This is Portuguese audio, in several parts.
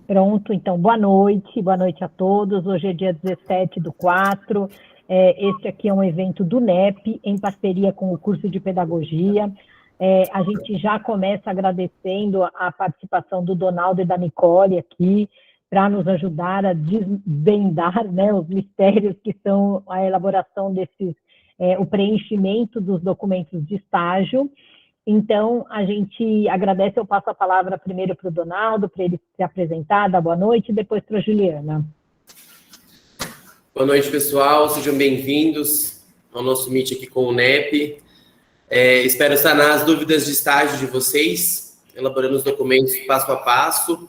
Pronto, então, boa noite a todos. Hoje é dia 17/4. Esse aqui é um evento do NEP, em parceria com o curso de Pedagogia. A gente já começa agradecendo a participação do Donaldo e da Nicole aqui, para nos ajudar a desvendar, né, os mistérios que são a elaboração desses, o preenchimento dos documentos de estágio. Então, a gente agradece, eu passo a palavra primeiro para o Donaldo, para ele se apresentar, dar boa noite, e depois para a Juliana. Boa noite, pessoal, sejam bem-vindos ao nosso Meet aqui com o NEP. Espero sanar as dúvidas de estágio de vocês, elaborando os documentos passo a passo.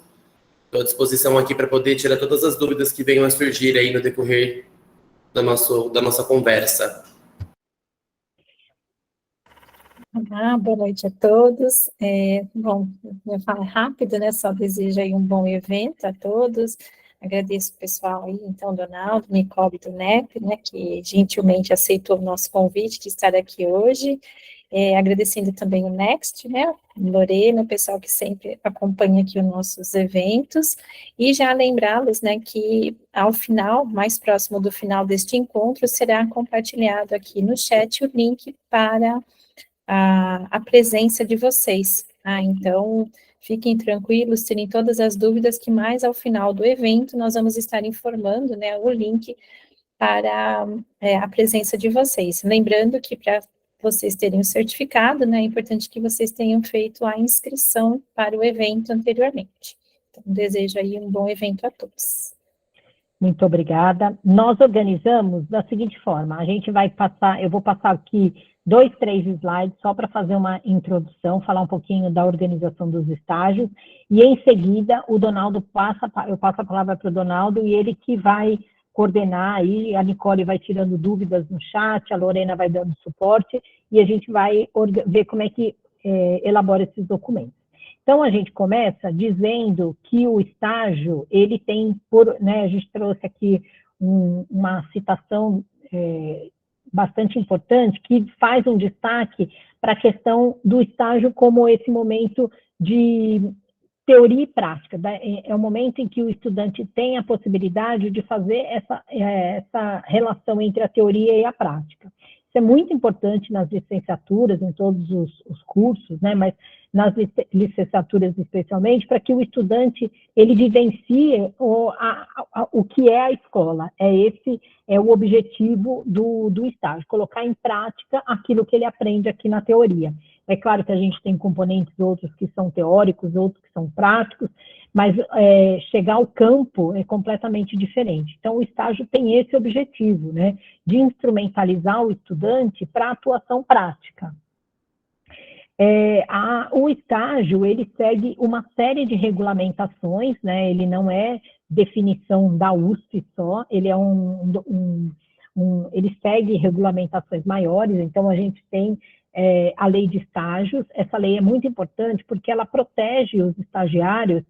Estou à disposição aqui para poder tirar todas as dúvidas que venham a surgir aí no decorrer da nossa conversa. Boa noite a todos. Bom, eu falo rápido, né? Só desejo aí um bom evento a todos. Agradeço o pessoal aí, então, Donaldo, Nicole do NEP, né, que gentilmente aceitou o nosso convite de estar aqui hoje. Agradecendo também o Next, né, Lorena, o pessoal que sempre acompanha aqui os nossos eventos, e já lembrá-los, né, que ao final, mais próximo do final deste encontro, será compartilhado aqui no chat o link para a presença de vocês. Então, fiquem tranquilos, tirem todas as dúvidas, que mais ao final do evento nós vamos estar informando, né, o link para a presença de vocês. Lembrando que para vocês terem o certificado, né, é importante que vocês tenham feito a inscrição para o evento anteriormente. Então, desejo aí um bom evento a todos. Muito obrigada. Nós organizamos da seguinte forma, a gente vai passar, eu vou passar aqui 2, 3 slides só para fazer uma introdução, falar um pouquinho da organização dos estágios, e em seguida o Donaldo eu passo a palavra para o Donaldo, e ele que vai coordenar aí, a Nicole vai tirando dúvidas no chat, a Lorena vai dando suporte, e a gente vai ver como é que elabora esses documentos. Então, a gente começa dizendo que o estágio, ele tem, né, a gente trouxe aqui uma citação bastante importante, que faz um destaque para a questão do estágio como esse momento de teoria e prática. É o momento em que o estudante tem a possibilidade de fazer essa relação entre a teoria e a prática. Isso é muito importante nas licenciaturas, em todos os cursos, né, mas nas licenciaturas especialmente, para que o estudante ele vivencie o que é a escola. Esse é o objetivo do estágio, colocar em prática aquilo que ele aprende aqui na teoria. É claro que a gente tem componentes outros que são teóricos, outros que são práticos, mas chegar ao campo é completamente diferente. Então, o estágio tem esse objetivo, né, de instrumentalizar o estudante para a atuação prática. O estágio, ele segue uma série de regulamentações, né, ele não é definição da USP só, ele é ele segue regulamentações maiores, então a gente tem a lei de estágios. Essa lei é muito importante porque ela protege os estagiários,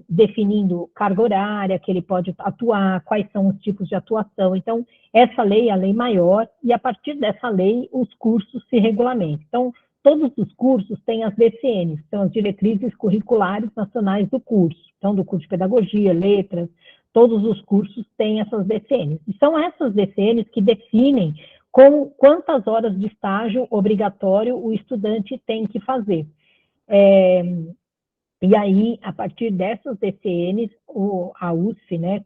definindo carga horária que ele pode atuar, quais são os tipos de atuação. Então, essa lei é a lei maior, e a partir dessa lei, os cursos se regulamentam. Então, todos os cursos têm as DCNs, que são as Diretrizes Curriculares Nacionais do curso. Então, do curso de Pedagogia, Letras, todos os cursos têm essas DCNs. E são essas DCNs que definem quantas horas de estágio obrigatório o estudante tem que fazer. E aí, a partir dessas DCNs, a USP, né,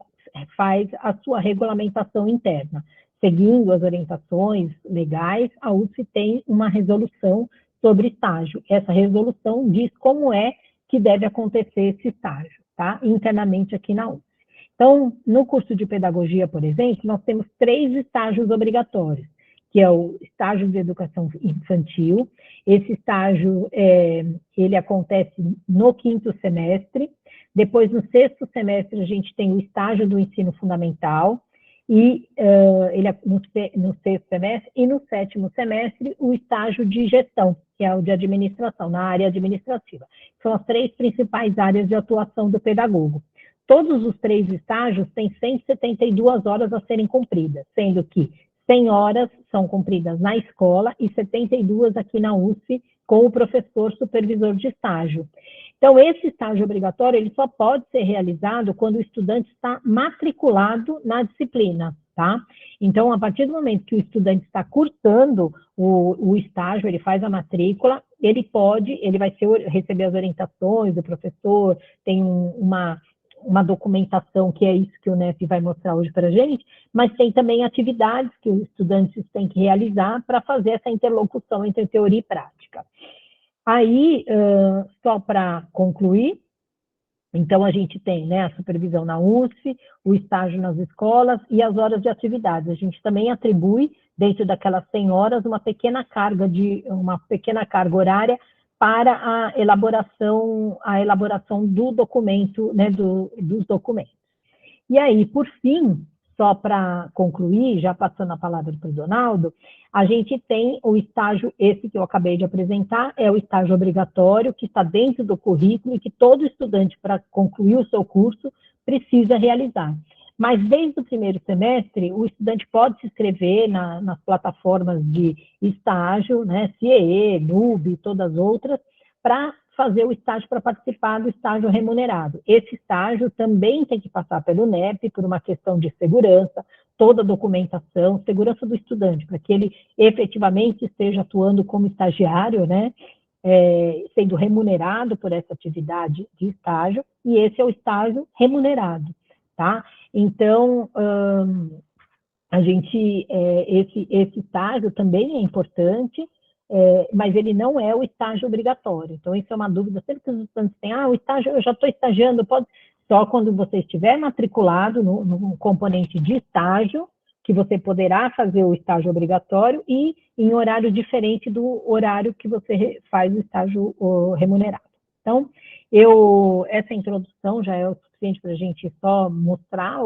faz a sua regulamentação interna. Seguindo as orientações legais, a USP tem uma resolução sobre estágio. Essa resolução diz como é que deve acontecer esse estágio, tá? Internamente aqui na USP. Então, no curso de Pedagogia, por exemplo, nós temos 3 estágios obrigatórios, que é o estágio de educação infantil. Esse estágio, ele acontece no 5º semestre. Depois, no 6º semestre, a gente tem o estágio do ensino fundamental, e ele é no 6º semestre, e no 7º semestre, o estágio de gestão, que é o de administração, na área administrativa. São as 3 principais áreas de atuação do pedagogo. Todos os 3 estágios têm 172 horas a serem cumpridas, sendo que 100 horas são cumpridas na escola e 72 aqui na USP com o professor supervisor de estágio. Então, esse estágio obrigatório, ele só pode ser realizado quando o estudante está matriculado na disciplina, tá? Então, a partir do momento que o estudante está cursando o estágio, ele faz a matrícula, ele vai receber as orientações do professor, tem uma documentação, que é isso que o NEP vai mostrar hoje para a gente, mas tem também atividades que os estudantes têm que realizar para fazer essa interlocução entre teoria e prática. Aí, só para concluir, então a gente tem, né, a supervisão na USF, o estágio nas escolas e as horas de atividades. A gente também atribui, dentro daquelas 100 horas, uma pequena carga horária para a elaboração do documento, né, dos documentos. E aí, por fim, só para concluir, já passando a palavra para o Donaldo, a gente tem o estágio, esse que eu acabei de apresentar, é o estágio obrigatório, que está dentro do currículo e que todo estudante, para concluir o seu curso, precisa realizar. Mas desde o primeiro semestre, o estudante pode se inscrever nas plataformas de estágio, né, CIEE, NUB e todas as outras, para fazer o estágio, para participar do estágio remunerado. Esse estágio também tem que passar pelo NEP, por uma questão de segurança, toda a documentação, segurança do estudante, para que ele efetivamente esteja atuando como estagiário, né, sendo remunerado por essa atividade de estágio, e esse é o estágio remunerado, tá? Então, esse estágio também é importante, mas ele não é o estágio obrigatório. Então, isso é uma dúvida. Sempre que os estudantes têm, o estágio, eu já estou estagiando, só quando você estiver matriculado no componente de estágio, que você poderá fazer o estágio obrigatório e em horário diferente do horário que você faz o estágio remunerado. Então, essa introdução já é o suficiente para a gente só mostrar,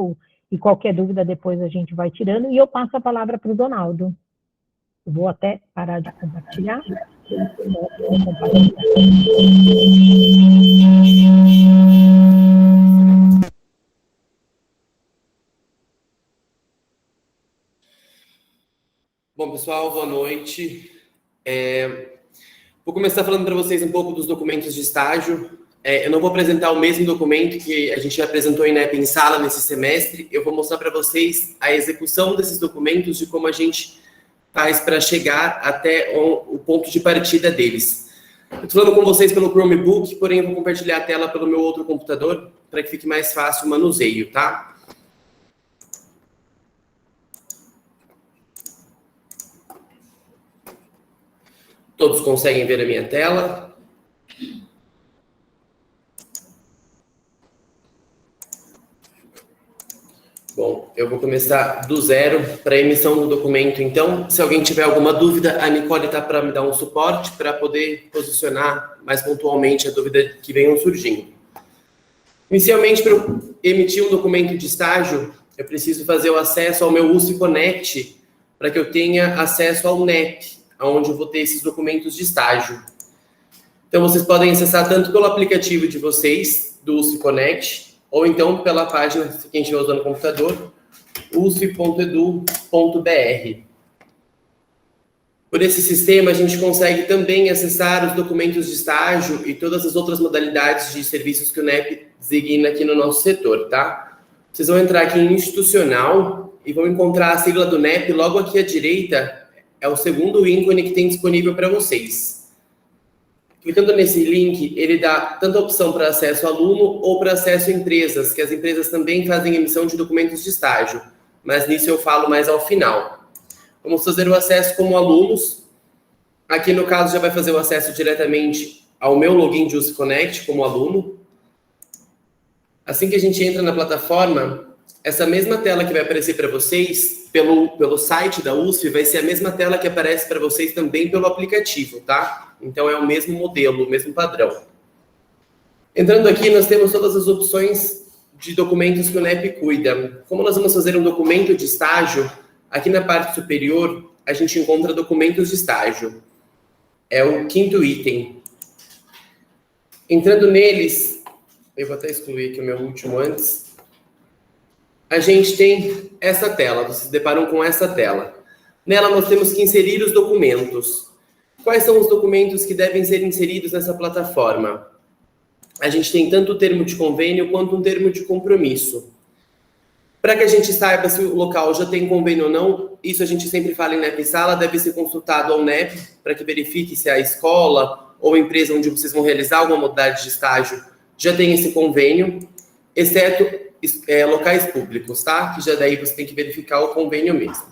e qualquer dúvida depois a gente vai tirando, e eu passo a palavra para o Donaldo. Eu vou até parar de compartilhar. Bom, pessoal, boa noite. Vou começar falando para vocês um pouco dos documentos de estágio. Eu não vou apresentar o mesmo documento que a gente apresentou em NEP em sala nesse semestre. Eu vou mostrar para vocês a execução desses documentos, de como a gente faz para chegar até o ponto de partida deles. Eu estou falando com vocês pelo Chromebook, porém eu vou compartilhar a tela pelo meu outro computador, para que fique mais fácil o manuseio, tá? Todos conseguem ver a minha tela? Bom, eu vou começar do zero para a emissão do documento. Então, se alguém tiver alguma dúvida, a Nicole está para me dar um suporte para poder posicionar mais pontualmente a dúvida que venham surgindo. Inicialmente, para eu emitir um documento de estágio, eu preciso fazer o acesso ao meu USF Connect para que eu tenha acesso ao NEP, onde eu vou ter esses documentos de estágio. Então, vocês podem acessar tanto pelo aplicativo de vocês, do USF Connect, ou então pela página, quem estiver usando o computador, usf.edu.br. Por esse sistema, a gente consegue também acessar os documentos de estágio e todas as outras modalidades de serviços que o NEP designa aqui no nosso setor, tá? Vocês vão entrar aqui em institucional e vão encontrar a sigla do NEP logo aqui à direita, é o segundo ícone que tem disponível para vocês. Clicando nesse link, ele dá tanto a opção para acesso aluno ou para acesso a empresas, que as empresas também fazem emissão de documentos de estágio, mas nisso eu falo mais ao final. Vamos fazer o acesso como alunos. Aqui, no caso, já vai fazer o acesso diretamente ao meu login de USF Connect como aluno. Assim que a gente entra na plataforma, essa mesma tela que vai aparecer para vocês pelo site da USF vai ser a mesma tela que aparece para vocês também pelo aplicativo, tá? Então, é o mesmo modelo, o mesmo padrão. Entrando aqui, nós temos todas as opções de documentos que o NEP cuida. Como nós vamos fazer um documento de estágio, aqui na parte superior, a gente encontra documentos de estágio. É o quinto item. Entrando neles, eu vou até excluir aqui o meu último antes. A gente tem essa tela, vocês se deparam com essa tela. Nela nós temos que inserir os documentos. Quais são os documentos que devem ser inseridos nessa plataforma? a gente tem tanto o termo de convênio quanto um termo de compromisso. Para que a gente saiba se o local já tem convênio ou não, isso a gente sempre fala em NEP Sala, deve ser consultado ao NEP, para que verifique se a escola ou a empresa onde vocês vão realizar alguma modalidade de estágio já tem esse convênio, exceto locais públicos, tá? Que já daí você tem que verificar o convênio mesmo.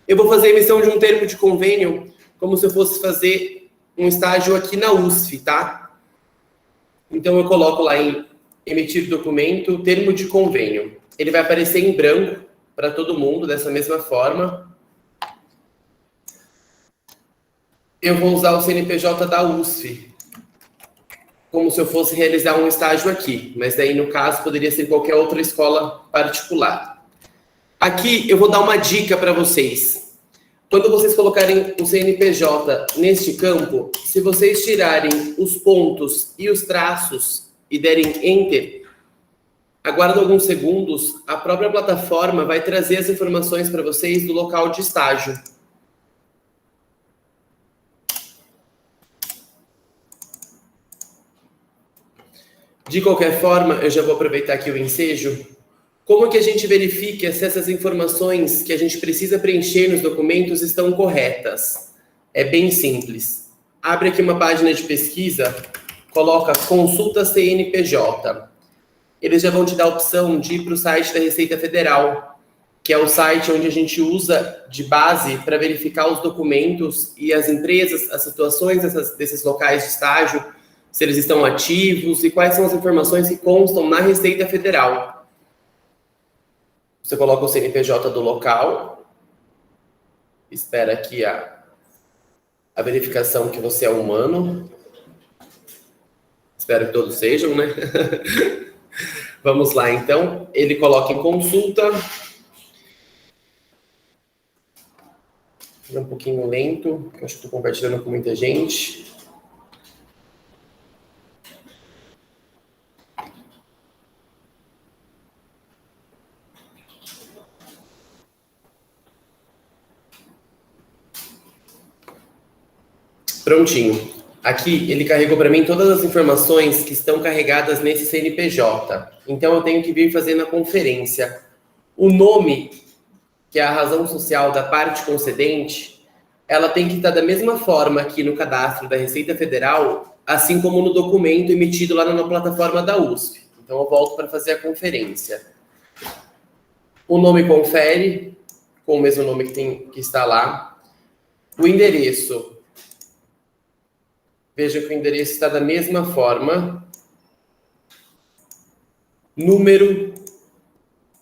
Eu vou fazer a emissão de um termo de convênio como se eu fosse fazer um estágio aqui na USF, tá? Então eu coloco lá em emitir documento, termo de convênio. Ele vai aparecer em branco para todo mundo, dessa mesma forma. Eu vou usar o CNPJ da USF, como se eu fosse realizar um estágio aqui, mas daí, no caso, poderia ser qualquer outra escola particular. Aqui, eu vou dar uma dica para vocês. Quando vocês colocarem o CNPJ neste campo, se vocês tirarem os pontos e os traços e derem Enter, aguardem alguns segundos, a própria plataforma vai trazer as informações para vocês do local de estágio. De qualquer forma, eu já vou aproveitar aqui o ensejo. Como que a gente verifica se essas informações que a gente precisa preencher nos documentos estão corretas? É bem simples. Abre aqui uma página de pesquisa, coloca consulta CNPJ. Eles já vão te dar a opção de ir para o site da Receita Federal, que é o site onde a gente usa de base para verificar os documentos e as empresas, as situações desses locais de estágio, se eles estão ativos e quais são as informações que constam na Receita Federal. Você coloca o CNPJ do local, espera aqui a verificação que você é humano. Espero que todos sejam, né? Vamos lá, então. Ele coloca em consulta. É um pouquinho lento, acho que estou compartilhando com muita gente. Prontinho. Aqui, ele carregou para mim todas as informações que estão carregadas nesse CNPJ. Então, eu tenho que vir fazendo a conferência. O nome, que é a razão social da parte concedente, ela tem que estar da mesma forma aqui no cadastro da Receita Federal, assim como no documento emitido lá na plataforma da USP. Então, eu volto para fazer a conferência. O nome confere, com o mesmo nome que está lá. O endereço. Veja que o endereço está da mesma forma. Número,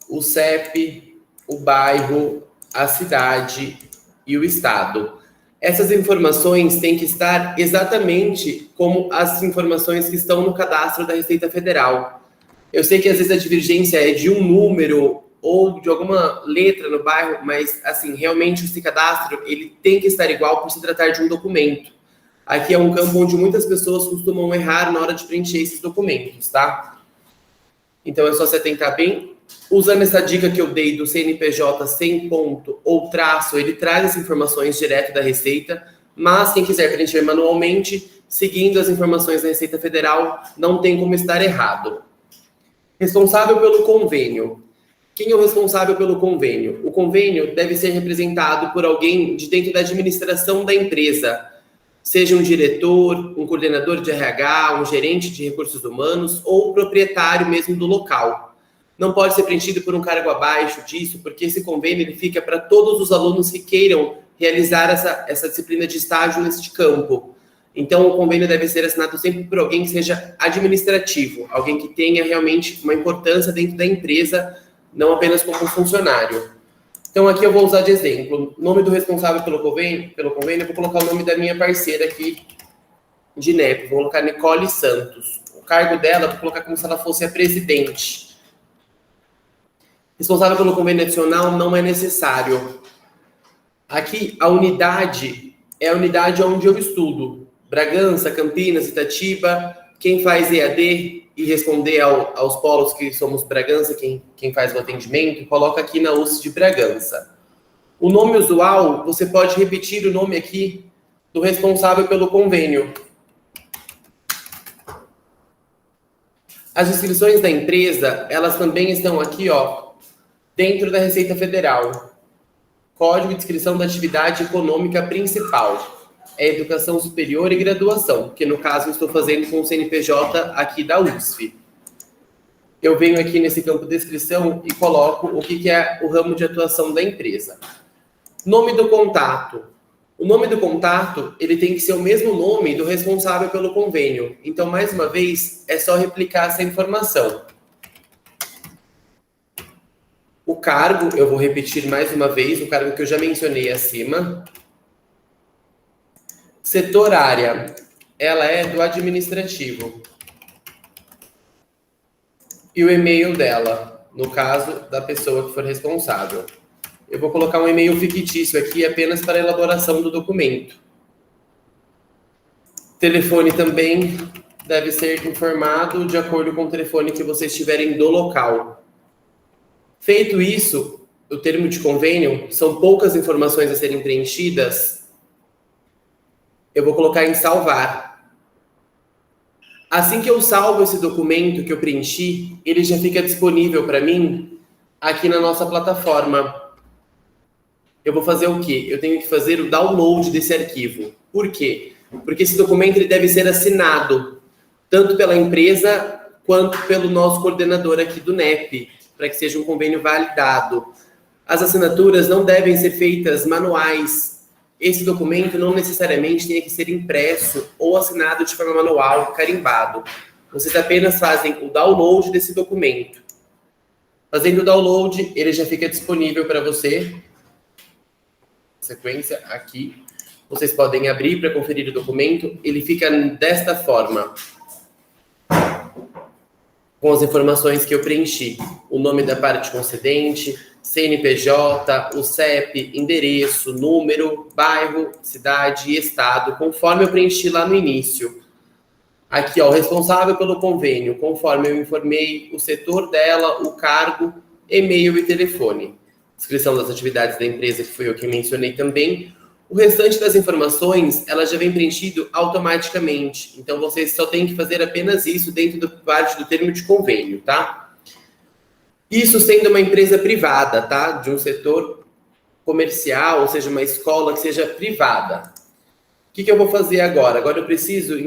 o CEP, o bairro, a cidade e o estado. Essas informações têm que estar exatamente como as informações que estão no cadastro da Receita Federal. Eu sei que às vezes a divergência é de um número ou de alguma letra no bairro, mas assim, realmente esse cadastro ele tem que estar igual por se tratar de um documento. Aqui é um campo onde muitas pessoas costumam errar na hora de preencher esses documentos, tá? Então, é só se atentar bem. Usando essa dica que eu dei do CNPJ sem ponto ou traço, ele traz as informações direto da Receita, mas quem quiser preencher manualmente, seguindo as informações da Receita Federal, não tem como estar errado. Responsável pelo convênio. Quem é o responsável pelo convênio? O convênio deve ser representado por alguém de dentro da administração da empresa, seja um diretor, um coordenador de RH, um gerente de recursos humanos ou o proprietário mesmo do local. Não pode ser preenchido por um cargo abaixo disso, porque esse convênio ele fica para todos os alunos que queiram realizar essa disciplina de estágio neste campo. Então, o convênio deve ser assinado sempre por alguém que seja administrativo, alguém que tenha realmente uma importância dentro da empresa, não apenas como um funcionário. Então, aqui eu vou usar de exemplo, nome do responsável pelo convênio, eu vou colocar o nome da minha parceira aqui de NEP, vou colocar Nicole Santos. O cargo dela, vou colocar como se ela fosse a presidente. Responsável pelo convênio adicional não é necessário. Aqui, a unidade é a unidade onde eu estudo. Bragança, Campinas, Itatiba, quem faz EAD e responder aos polos que somos Bragança, quem faz o atendimento, coloca aqui na USP de Bragança. O nome usual, você pode repetir o nome aqui do responsável pelo convênio. As inscrições da empresa, elas também estão aqui, ó, dentro da Receita Federal. Código de inscrição da atividade econômica principal. É educação superior e graduação, que no caso eu estou fazendo com o CNPJ aqui da USF. Eu venho aqui nesse campo de descrição e coloco o que é o ramo de atuação da empresa. Nome do contato. O nome do contato, ele tem que ser o mesmo nome do responsável pelo convênio. Então, mais uma vez, é só replicar essa informação. O cargo, eu vou repetir mais uma vez, o cargo que eu já mencionei acima. Setor área, ela é do administrativo. E o e-mail dela, no caso da pessoa que for responsável. Eu vou colocar um e-mail fictício aqui apenas para a elaboração do documento. Telefone também deve ser informado de acordo com o telefone que vocês tiverem do local. Feito isso, o termo de convênio, são poucas informações a serem preenchidas. Eu vou colocar em salvar. Assim que eu salvo esse documento que eu preenchi, ele já fica disponível para mim aqui na nossa plataforma. Eu vou fazer o quê? Eu tenho que fazer o download desse arquivo. Por quê? Porque esse documento ele deve ser assinado tanto pela empresa quanto pelo nosso coordenador aqui do NEP, para que seja um convênio validado. As assinaturas não devem ser feitas manuais. Esse documento não necessariamente tem que ser impresso ou assinado de forma manual, carimbado. Vocês apenas fazem o download desse documento. Fazendo o download, ele já fica disponível para você. Sequência aqui. Vocês podem abrir para conferir o documento. Ele fica desta forma. Com as informações que eu preenchi. O nome da parte concedente, CNPJ, o CEP, endereço, número, bairro, cidade e estado, conforme eu preenchi lá no início. Aqui, ó, o responsável pelo convênio, conforme eu informei, o setor dela, o cargo, e-mail e telefone. Descrição das atividades da empresa, que foi eu que mencionei também. O restante das informações, ela já vem preenchido automaticamente. Então, vocês só têm que fazer apenas isso dentro da parte do termo de convênio, tá? Isso sendo uma empresa privada, tá? De um setor comercial, ou seja, uma escola que seja privada. O que eu vou fazer agora? Agora eu preciso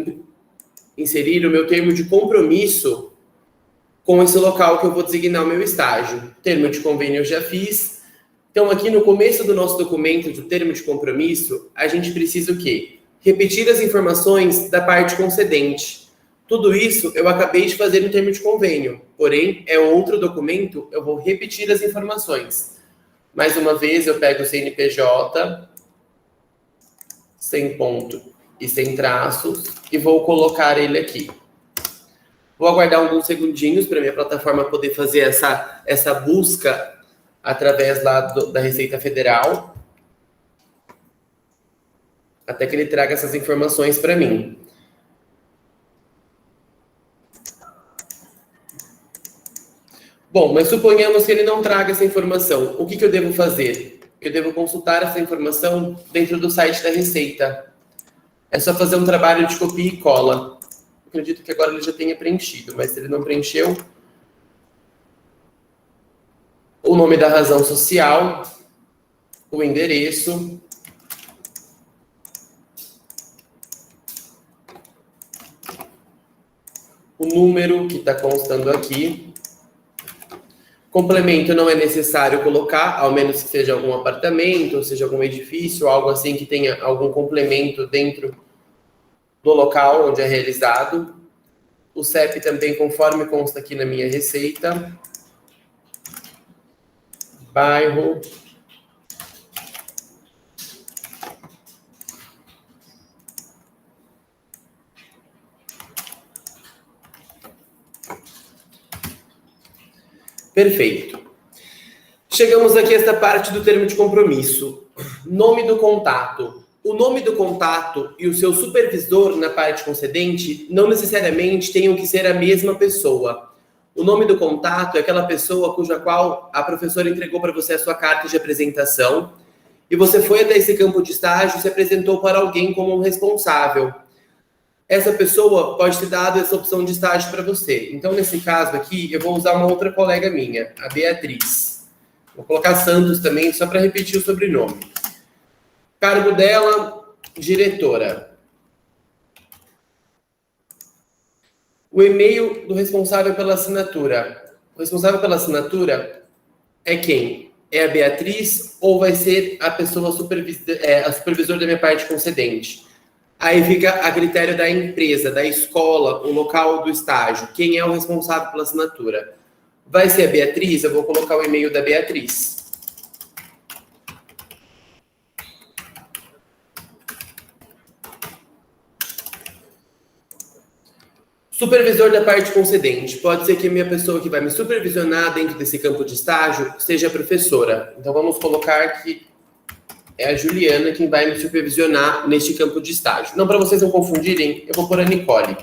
inserir o meu termo de compromisso com esse local que eu vou designar o meu estágio. Termo de convênio eu já fiz. Então, aqui no começo do nosso documento do termo de compromisso, a gente precisa o quê? Repetir as informações da parte concedente. Tudo isso eu acabei de fazer no termo de convênio, porém, é outro documento, eu vou repetir as informações. Mais uma vez, eu pego o CNPJ, sem ponto e sem traços, e vou colocar ele aqui. Vou aguardar alguns segundinhos para minha plataforma poder fazer essa busca através lá da Receita Federal, até que ele traga essas informações para mim. Bom, mas suponhamos que ele não traga essa informação. O que eu devo fazer? Eu devo consultar essa informação dentro do site da Receita. É só fazer um trabalho de copia e cola. Acredito que agora ele já tenha preenchido, mas se ele não preencheu, o nome da razão social, o endereço, o número que está constando aqui. Complemento não é necessário colocar, ao menos que seja algum apartamento, ou seja algum edifício, algo assim que tenha algum complemento dentro do local onde é realizado. O CEP também, conforme consta aqui na minha receita. Bairro. Perfeito. Chegamos aqui a esta parte do termo de compromisso. Nome do contato. O nome do contato e o seu supervisor na parte concedente não necessariamente tenham que ser a mesma pessoa. O nome do contato é aquela pessoa cuja qual a professora entregou para você a sua carta de apresentação e você foi até esse campo de estágio e se apresentou para alguém como um responsável. essa pessoa pode ter dado essa opção de estágio para você. Então, nesse caso aqui, eu vou usar uma outra colega minha, a Beatriz. Vou colocar Santos também, só para repetir o sobrenome. Cargo dela, diretora. O e-mail do responsável pela assinatura. O responsável pela assinatura é quem? É a Beatriz ou vai ser a pessoa a supervisora da minha parte concedente? Aí fica a critério da empresa, da escola, o local do estágio. Quem é o responsável pela assinatura? Vai ser a Beatriz? Eu vou colocar o e-mail da Beatriz. Supervisor da parte concedente. Pode ser que a minha pessoa que vai me supervisionar dentro desse campo de estágio seja a professora. Então, vamos colocar que é a Juliana quem vai me supervisionar neste campo de estágio. Não, para vocês não confundirem, eu vou pôr a Nicole.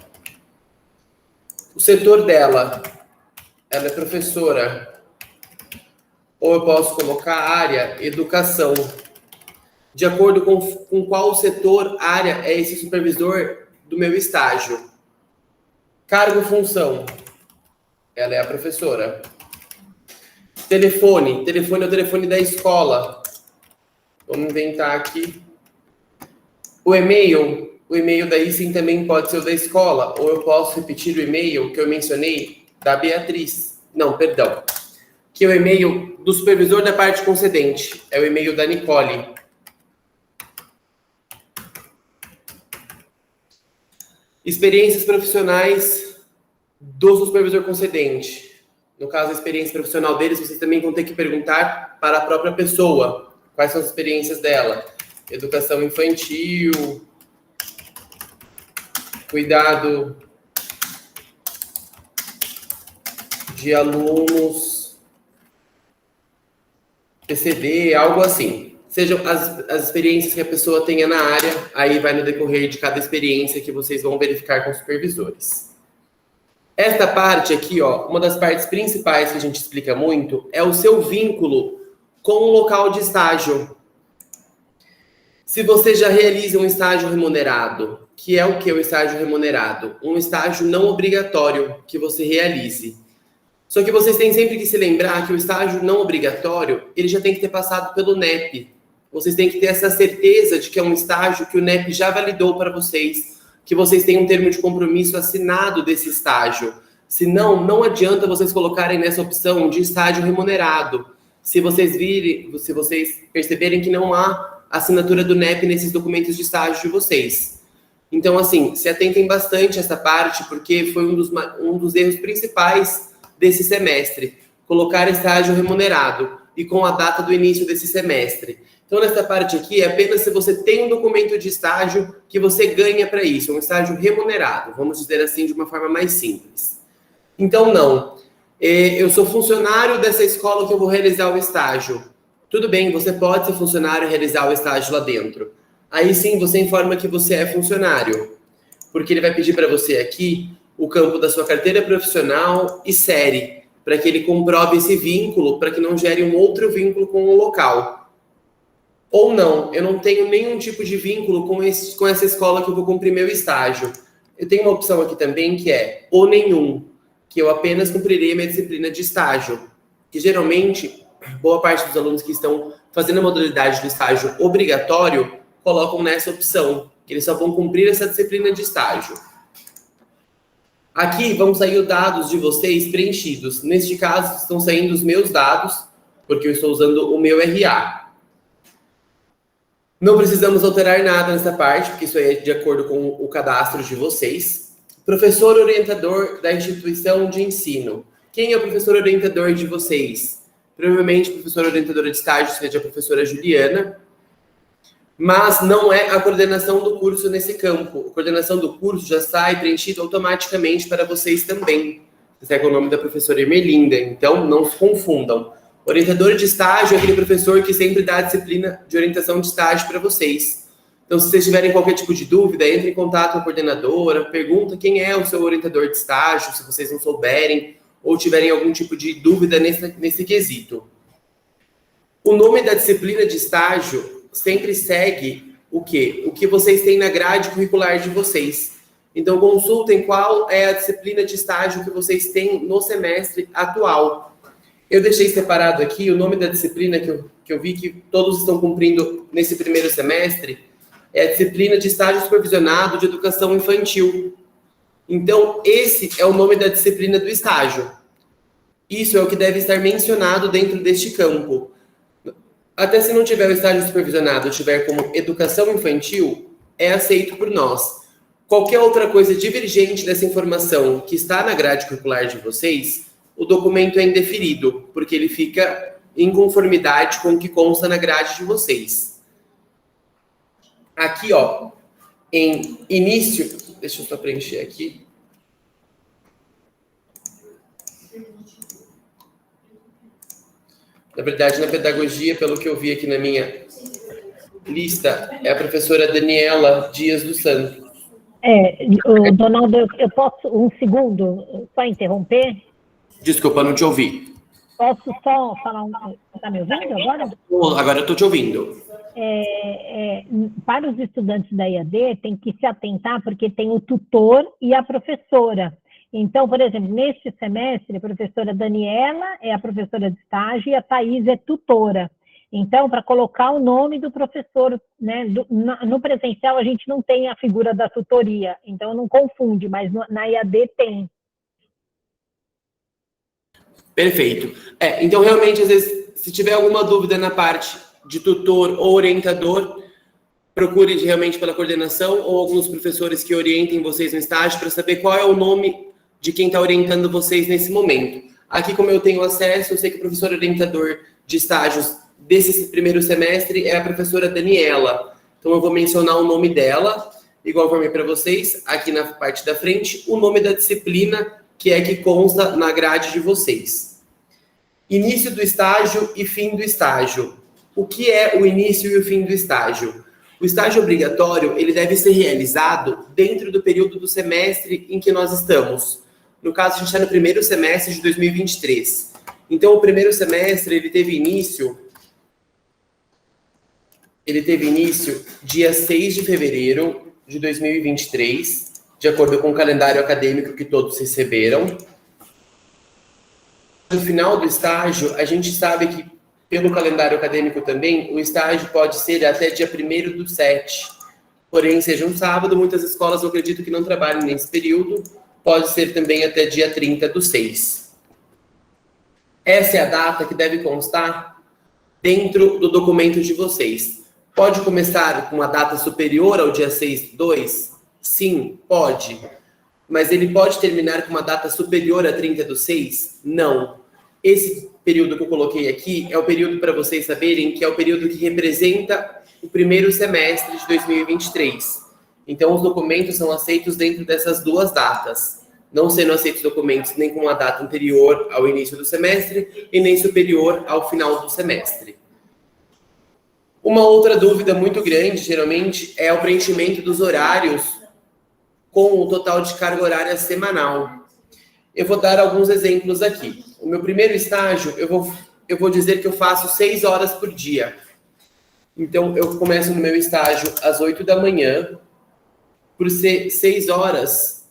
O setor dela, ela é professora. Ou eu posso colocar a área educação. De acordo com qual setor, área é esse supervisor do meu estágio. Cargo, função. Ela é a professora. Telefone. Telefone é o telefone da escola. Vamos inventar aqui. O e-mail. O e-mail daí sim também pode ser o da escola. Ou eu posso repetir o e-mail que eu mencionei da Beatriz. Não, perdão. Que é o e-mail do supervisor da parte concedente. É o e-mail da Nicole. Experiências profissionais do supervisor concedente. No caso, a experiência profissional deles, vocês também vão ter que perguntar para a própria pessoa quais são as experiências dela. Educação infantil, cuidado de alunos, PCD, algo assim. Sejam as experiências que a pessoa tenha na área, aí vai no decorrer de cada experiência que vocês vão verificar com os supervisores. Esta parte aqui, ó, uma das partes principais que a gente explica muito é o seu vínculo com o local de estágio. Se você já realiza um estágio remunerado, que é o que o estágio remunerado? Um estágio não obrigatório que você realize. Só que vocês têm sempre que se lembrar que o estágio não obrigatório, ele já tem que ter passado pelo NEP. Vocês têm que ter essa certeza de que é um estágio que o NEP já validou para vocês, que vocês têm um termo de compromisso assinado desse estágio. Senão, não adianta vocês colocarem nessa opção de estágio remunerado. Se vocês perceberem que não há assinatura do NEP nesses documentos de estágio de vocês. Então, assim, se atentem bastante a essa parte, porque foi um dos erros principais desse semestre. Colocar estágio remunerado e com a data do início desse semestre. Então, nessa parte aqui, é apenas se você tem um documento de estágio que você ganha para isso, um estágio remunerado, vamos dizer assim, de uma forma mais simples. Então, não. Eu sou funcionário dessa escola que eu vou realizar o estágio. Tudo bem, você pode ser funcionário e realizar o estágio lá dentro. Aí sim, você informa que você é funcionário. Porque ele vai pedir para você aqui o campo da sua carteira profissional e série, para que ele comprove esse vínculo, para que não gere um outro vínculo com o local. Ou não, eu não tenho nenhum tipo de vínculo com essa escola que eu vou cumprir meu estágio. Eu tenho uma opção aqui também que é ou nenhum, que eu apenas cumprirei minha disciplina de estágio. Que geralmente, boa parte dos alunos que estão fazendo a modalidade do estágio obrigatório colocam nessa opção, que eles só vão cumprir essa disciplina de estágio. Aqui vão sair os dados de vocês preenchidos. Neste caso, estão saindo os meus dados, porque eu estou usando o meu RA. Não precisamos alterar nada nessa parte, porque isso aí é de acordo com o cadastro de vocês. Professor orientador da instituição de ensino. Quem é o professor orientador de vocês? Provavelmente, a professora orientadora de estágio seja a professora Juliana, mas não é a coordenação do curso nesse campo. A coordenação do curso já sai preenchido automaticamente para vocês também. Esse é o nome da professora Ermelinda, então não se confundam. Orientador de estágio é aquele professor que sempre dá a disciplina de orientação de estágio para vocês. Então, se vocês tiverem qualquer tipo de dúvida, entre em contato com a coordenadora, pergunta quem é o seu orientador de estágio, se vocês não souberem, ou tiverem algum tipo de dúvida nesse quesito. O nome da disciplina de estágio sempre segue o quê? O que vocês têm na grade curricular de vocês. Então, consultem qual é a disciplina de estágio que vocês têm no semestre atual. Eu deixei separado aqui o nome da disciplina que eu vi que todos estão cumprindo nesse primeiro semestre, é a disciplina de estágio supervisionado de educação infantil. Então, esse é o nome da disciplina do estágio. Isso é o que deve estar mencionado dentro deste campo. Até se não tiver o estágio supervisionado, tiver como educação infantil, é aceito por nós. Qualquer outra coisa divergente dessa informação que está na grade curricular de vocês, o documento é indeferido, porque ele fica em conformidade com o que consta na grade de vocês. Aqui, ó, em início, deixa eu só preencher aqui. Na verdade, na pedagogia, pelo que eu vi aqui na minha lista, é a professora Daniela Dias dos Santos. Donaldo, eu posso, um segundo, só interromper? Desculpa, não te ouvi. Posso só falar Está me ouvindo agora? Agora eu estou te ouvindo. Para os estudantes da EAD, tem que se atentar, porque tem o tutor e a professora. Então, por exemplo, neste semestre, a professora Daniela é a professora de estágio e a Thaís é tutora. Então, para colocar o nome do professor, né, no presencial a gente não tem a figura da tutoria, então não confunde, mas na EAD tem. Perfeito. Então, realmente, às vezes, se tiver alguma dúvida na parte de tutor ou orientador, procure realmente pela coordenação ou alguns professores que orientem vocês no estágio para saber qual é o nome de quem está orientando vocês nesse momento. Aqui, como eu tenho acesso, eu sei que o professor orientador de estágios desse primeiro semestre é a professora Daniela. Então, eu vou mencionar o nome dela, igual eu formei para vocês, aqui na parte da frente, o nome da disciplina que consta na grade de vocês. Início do estágio e fim do estágio. O que é o início e o fim do estágio? O estágio obrigatório, ele deve ser realizado dentro do período do semestre em que nós estamos. No caso, a gente está no primeiro semestre de 2023. Então, o primeiro semestre, ele teve início dia 6 de fevereiro de 2023, de acordo com o calendário acadêmico que todos receberam. No final do estágio, a gente sabe que, pelo calendário acadêmico também, o estágio pode ser até dia 1º/7. Porém, seja um sábado, muitas escolas, eu acredito que não trabalhem nesse período, pode ser também até dia 30/6. Essa é a data que deve constar dentro do documento de vocês. Pode começar com uma data superior ao dia 6/2? Sim, pode. Mas ele pode terminar com uma data superior a 30/6? Não. Esse período que eu coloquei aqui é o período para vocês saberem que é o período que representa o primeiro semestre de 2023. Então, os documentos são aceitos dentro dessas duas datas, não sendo aceitos documentos nem com uma data anterior ao início do semestre e nem superior ao final do semestre. Uma outra dúvida muito grande, geralmente, é o preenchimento dos horários com o total de carga horária semanal. Eu vou dar alguns exemplos aqui. O meu primeiro estágio, eu vou dizer que eu faço 6 horas por dia. Então, eu começo no meu estágio às 8 da manhã. Por ser 6 horas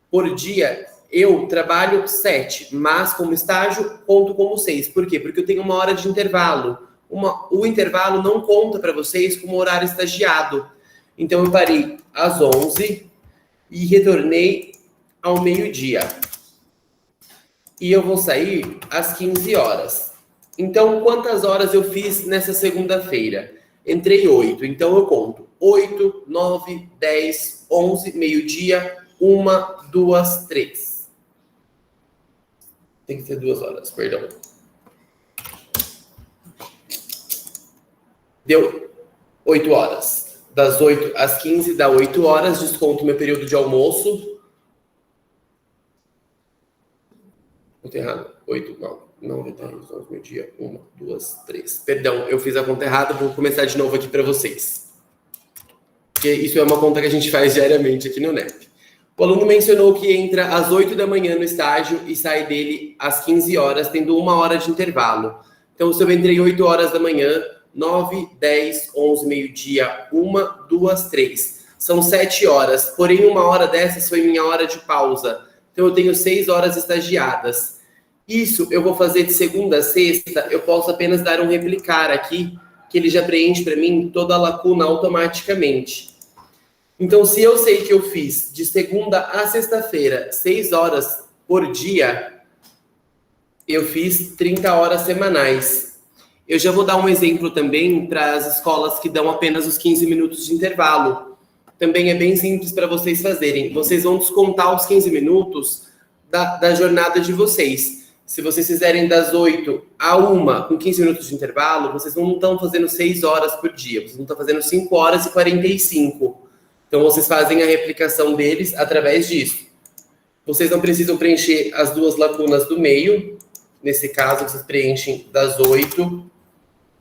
por dia, eu trabalho 7, mas como estágio, conto como 6. Por quê? Porque eu tenho 1 hora de intervalo. O intervalo não conta para vocês como horário estagiado. Então, eu parei às 11 e retornei ao meio-dia. E eu vou sair às 15 horas. Então, quantas horas eu fiz nessa segunda-feira? Entrei 8, então eu conto 8, 9, 10, 11, meio-dia, 1, 2, 3. Tem que ser 2 horas, perdão. Deu 8 horas. Das 8 às 15 dá 8 horas, desconto meu período de almoço. Conta errado. 8, não, 10, 11, meio-dia, 1, 2, 3. Perdão, eu fiz a conta errada, vou começar de novo aqui para vocês. Porque isso é uma conta que a gente faz diariamente aqui no NEP. O aluno mencionou que entra às 8 da manhã no estágio e sai dele às 15 horas, tendo 1 hora de intervalo. Então, se eu entrei 8 horas da manhã, 9, 10, 11, meio-dia, 1, 2, 3. são 7 horas, porém 1 hora dessas foi minha hora de pausa. Então eu tenho 6 horas estagiadas. Isso eu vou fazer de segunda a sexta, eu posso apenas dar um replicar aqui, que ele já preenche para mim toda a lacuna automaticamente. Então, se eu sei que eu fiz de segunda a sexta-feira 6 horas por dia, eu fiz 30 horas semanais. Eu já vou dar um exemplo também para as escolas que dão apenas os 15 minutos de intervalo. Também é bem simples para vocês fazerem. Vocês vão descontar os 15 minutos da jornada de vocês. Se vocês fizerem das 8 a 1 com 15 minutos de intervalo, vocês não estão fazendo 6 horas por dia, vocês não estão fazendo 5 horas e 45. Então, vocês fazem a replicação deles através disso. Vocês não precisam preencher as 2 lacunas do meio. Nesse caso, vocês preenchem das 8.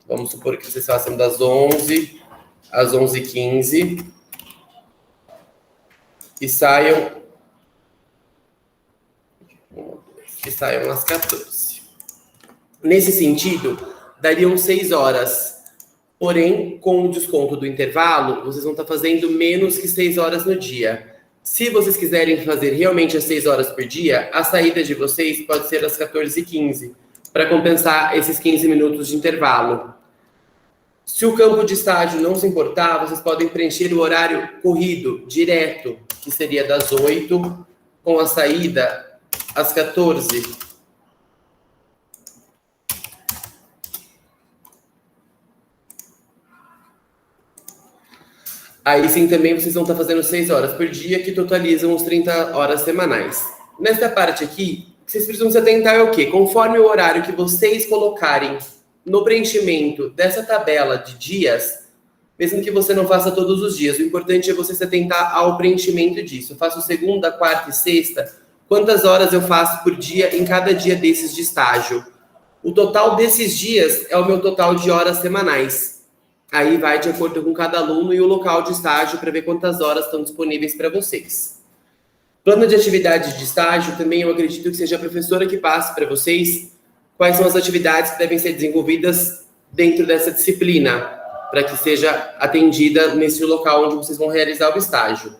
Vamos supor que vocês façam das 11 às 11h15. E saiam às 14. Nesse sentido, dariam 6 horas. Porém, com o desconto do intervalo, vocês vão estar fazendo menos que 6 horas no dia. Se vocês quiserem fazer realmente as 6 horas por dia, a saída de vocês pode ser às 14h15, para compensar esses 15 minutos de intervalo. Se o campo de estágio não se importar, vocês podem preencher o horário corrido, direto, que seria das 8, com a saída às 14. Aí sim também vocês vão estar fazendo 6 horas por dia, que totalizam os 30 horas semanais. Nesta parte aqui, o que vocês precisam se atentar é o quê? Conforme o horário que vocês colocarem no preenchimento dessa tabela de dias, mesmo que você não faça todos os dias, o importante é você se atentar ao preenchimento disso. Eu faço segunda, quarta e sexta, quantas horas eu faço por dia em cada dia desses de estágio. O total desses dias é o meu total de horas semanais. Aí vai de acordo com cada aluno e o local de estágio para ver quantas horas estão disponíveis para vocês. Plano de atividade de estágio também eu acredito que seja a professora que passe para vocês quais são as atividades que devem ser desenvolvidas dentro dessa disciplina, para que seja atendida nesse local onde vocês vão realizar o estágio.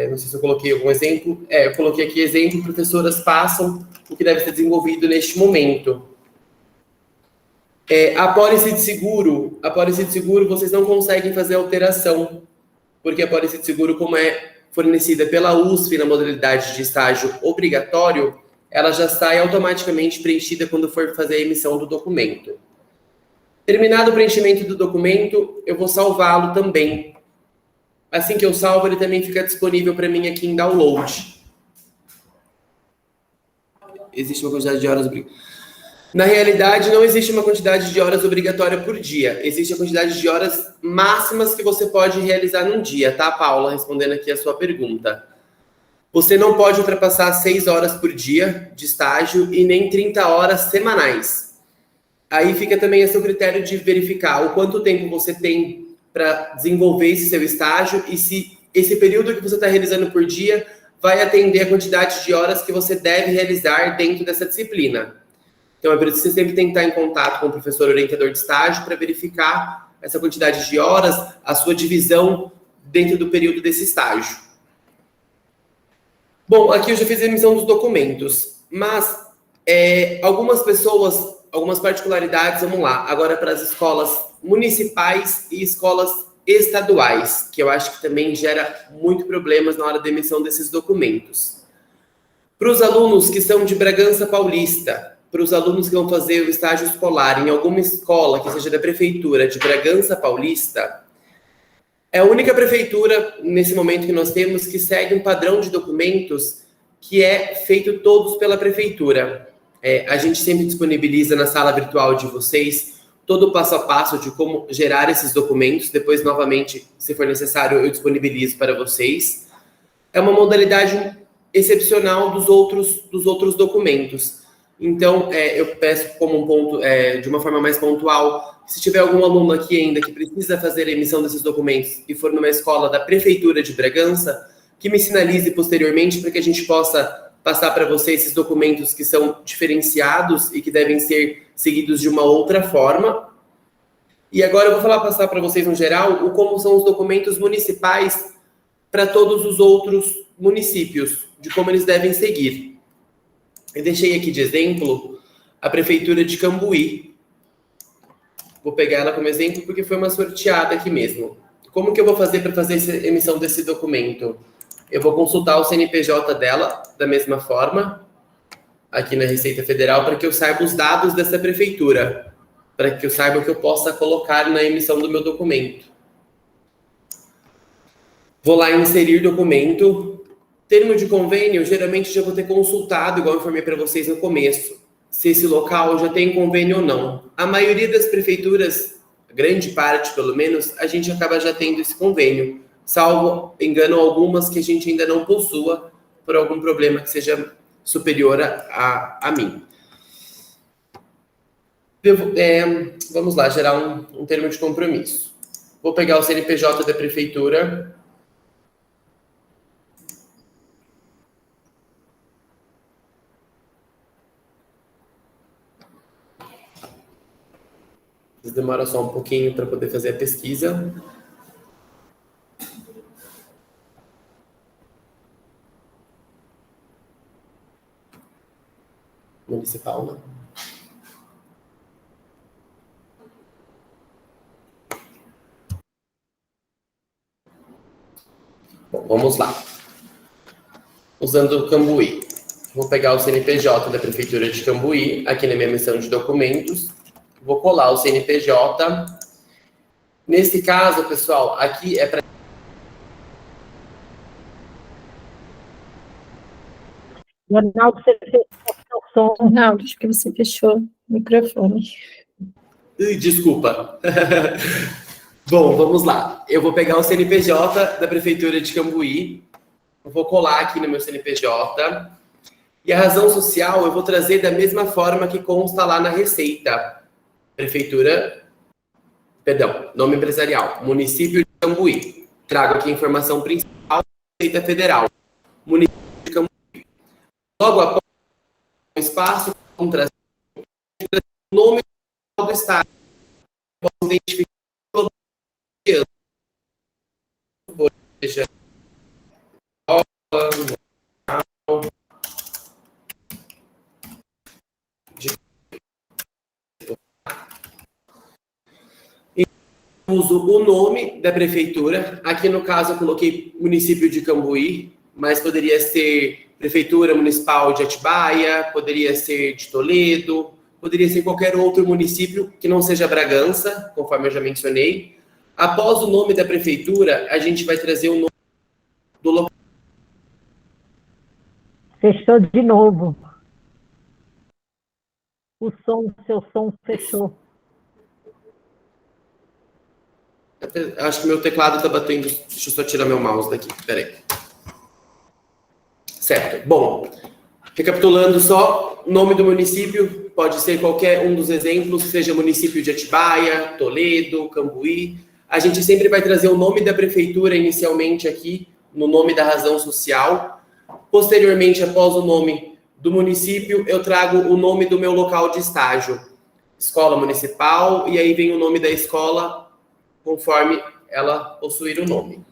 Não sei se eu coloquei algum exemplo. Eu coloquei aqui exemplo, professoras passam o que deve ser desenvolvido neste momento. A pólice de seguro, vocês não conseguem fazer alteração, porque a pólice de seguro, como é fornecida pela USP na modalidade de estágio obrigatório, ela já sai automaticamente preenchida quando for fazer a emissão do documento. Terminado o preenchimento do documento, eu vou salvá-lo também. Assim que eu salvo, ele também fica disponível para mim aqui em download. Existe uma quantidade de horas obrigatórias. Na realidade, não existe uma quantidade de horas obrigatória por dia. Existe a quantidade de horas máximas que você pode realizar num dia, tá, Paula? Respondendo aqui a sua pergunta. Você não pode ultrapassar 6 horas por dia de estágio e nem 30 horas semanais. Aí fica também a seu critério de verificar o quanto tempo você tem para desenvolver esse seu estágio e se esse período que você está realizando por dia vai atender a quantidade de horas que você deve realizar dentro dessa disciplina. Então, é por isso que você sempre tem que estar em contato com o professor orientador de estágio para verificar essa quantidade de horas, a sua divisão dentro do período desse estágio. Bom, aqui eu já fiz a emissão dos documentos, mas algumas pessoas, algumas particularidades, vamos lá, agora para as escolas municipais e escolas estaduais, que eu acho que também gera muito problemas na hora da emissão desses documentos. Para os alunos que são de Bragança Paulista, para os alunos que vão fazer o estágio escolar em alguma escola que seja da prefeitura de Bragança Paulista, é a única prefeitura, nesse momento que nós temos, que segue um padrão de documentos que é feito todos pela prefeitura. A gente sempre disponibiliza na sala virtual de vocês todo o passo a passo de como gerar esses documentos. Depois, novamente, se for necessário, eu disponibilizo para vocês. É uma modalidade excepcional dos outros documentos. Então, eu peço como um ponto, de uma forma mais pontual, se tiver algum aluno aqui ainda que precisa fazer a emissão desses documentos e for numa escola da Prefeitura de Bragança, que me sinalize posteriormente para que a gente possa passar para você esses documentos que são diferenciados e que devem ser seguidos de uma outra forma. E agora eu vou passar para vocês, no geral, como são os documentos municipais para todos os outros municípios, de como eles devem seguir. Eu deixei aqui de exemplo a Prefeitura de Cambuí. Vou pegar ela como exemplo porque foi uma sorteada aqui mesmo. Como que eu vou fazer para fazer essa emissão desse documento? Eu vou consultar o CNPJ dela, da mesma forma, aqui na Receita Federal, para que eu saiba os dados dessa prefeitura, para que eu saiba o que eu possa colocar na emissão do meu documento. Vou lá em inserir documento. Termo de convênio, geralmente já vou ter consultado, igual eu informei para vocês no começo, se esse local já tem convênio ou não. A maioria das prefeituras, grande parte pelo menos, a gente acaba já tendo esse convênio, salvo engano algumas que a gente ainda não possua por algum problema que seja superior a mim. Vamos lá, gerar um termo de compromisso. Vou pegar o CNPJ da prefeitura. Demora só um pouquinho para poder fazer a pesquisa. Municipal, né? Bom, vamos lá. Usando o Cambuí. Vou pegar o CNPJ da Prefeitura de Cambuí, aqui na minha emissão de documentos. Vou colar o CNPJ. Nesse caso, pessoal, aqui é para... Ronaldo, você fechou o som. Ronaldo, acho que você fechou o microfone. Desculpa. Bom, vamos lá. Eu vou pegar o CNPJ da Prefeitura de Cambuí. Vou colar aqui no meu CNPJ. E a razão social eu vou trazer da mesma forma que consta lá na Receita. Nome empresarial, município de Cambuí. Trago aqui a informação principal, Receita Federal, município de Cambuí. Logo após o espaço, o nome do estado. Posso identificar uso o nome da prefeitura. Aqui no caso eu coloquei município de Cambuí, mas poderia ser prefeitura municipal de Atibaia, poderia ser de Toledo, poderia ser qualquer outro município que não seja Bragança, conforme eu já mencionei. Após o nome da prefeitura, a gente vai trazer o nome do local. Fechou de novo. O seu som fechou. Acho que meu teclado está batendo. Deixa eu só tirar meu mouse daqui. Peraí. Certo. Bom, recapitulando só, nome do município pode ser qualquer um dos exemplos, seja município de Atibaia, Toledo, Cambuí. A gente sempre vai trazer o nome da prefeitura inicialmente aqui, no nome da razão social. Posteriormente, após o nome do município, eu trago o nome do meu local de estágio. Escola municipal, e aí vem o nome da escola, conforme ela possuir o nome.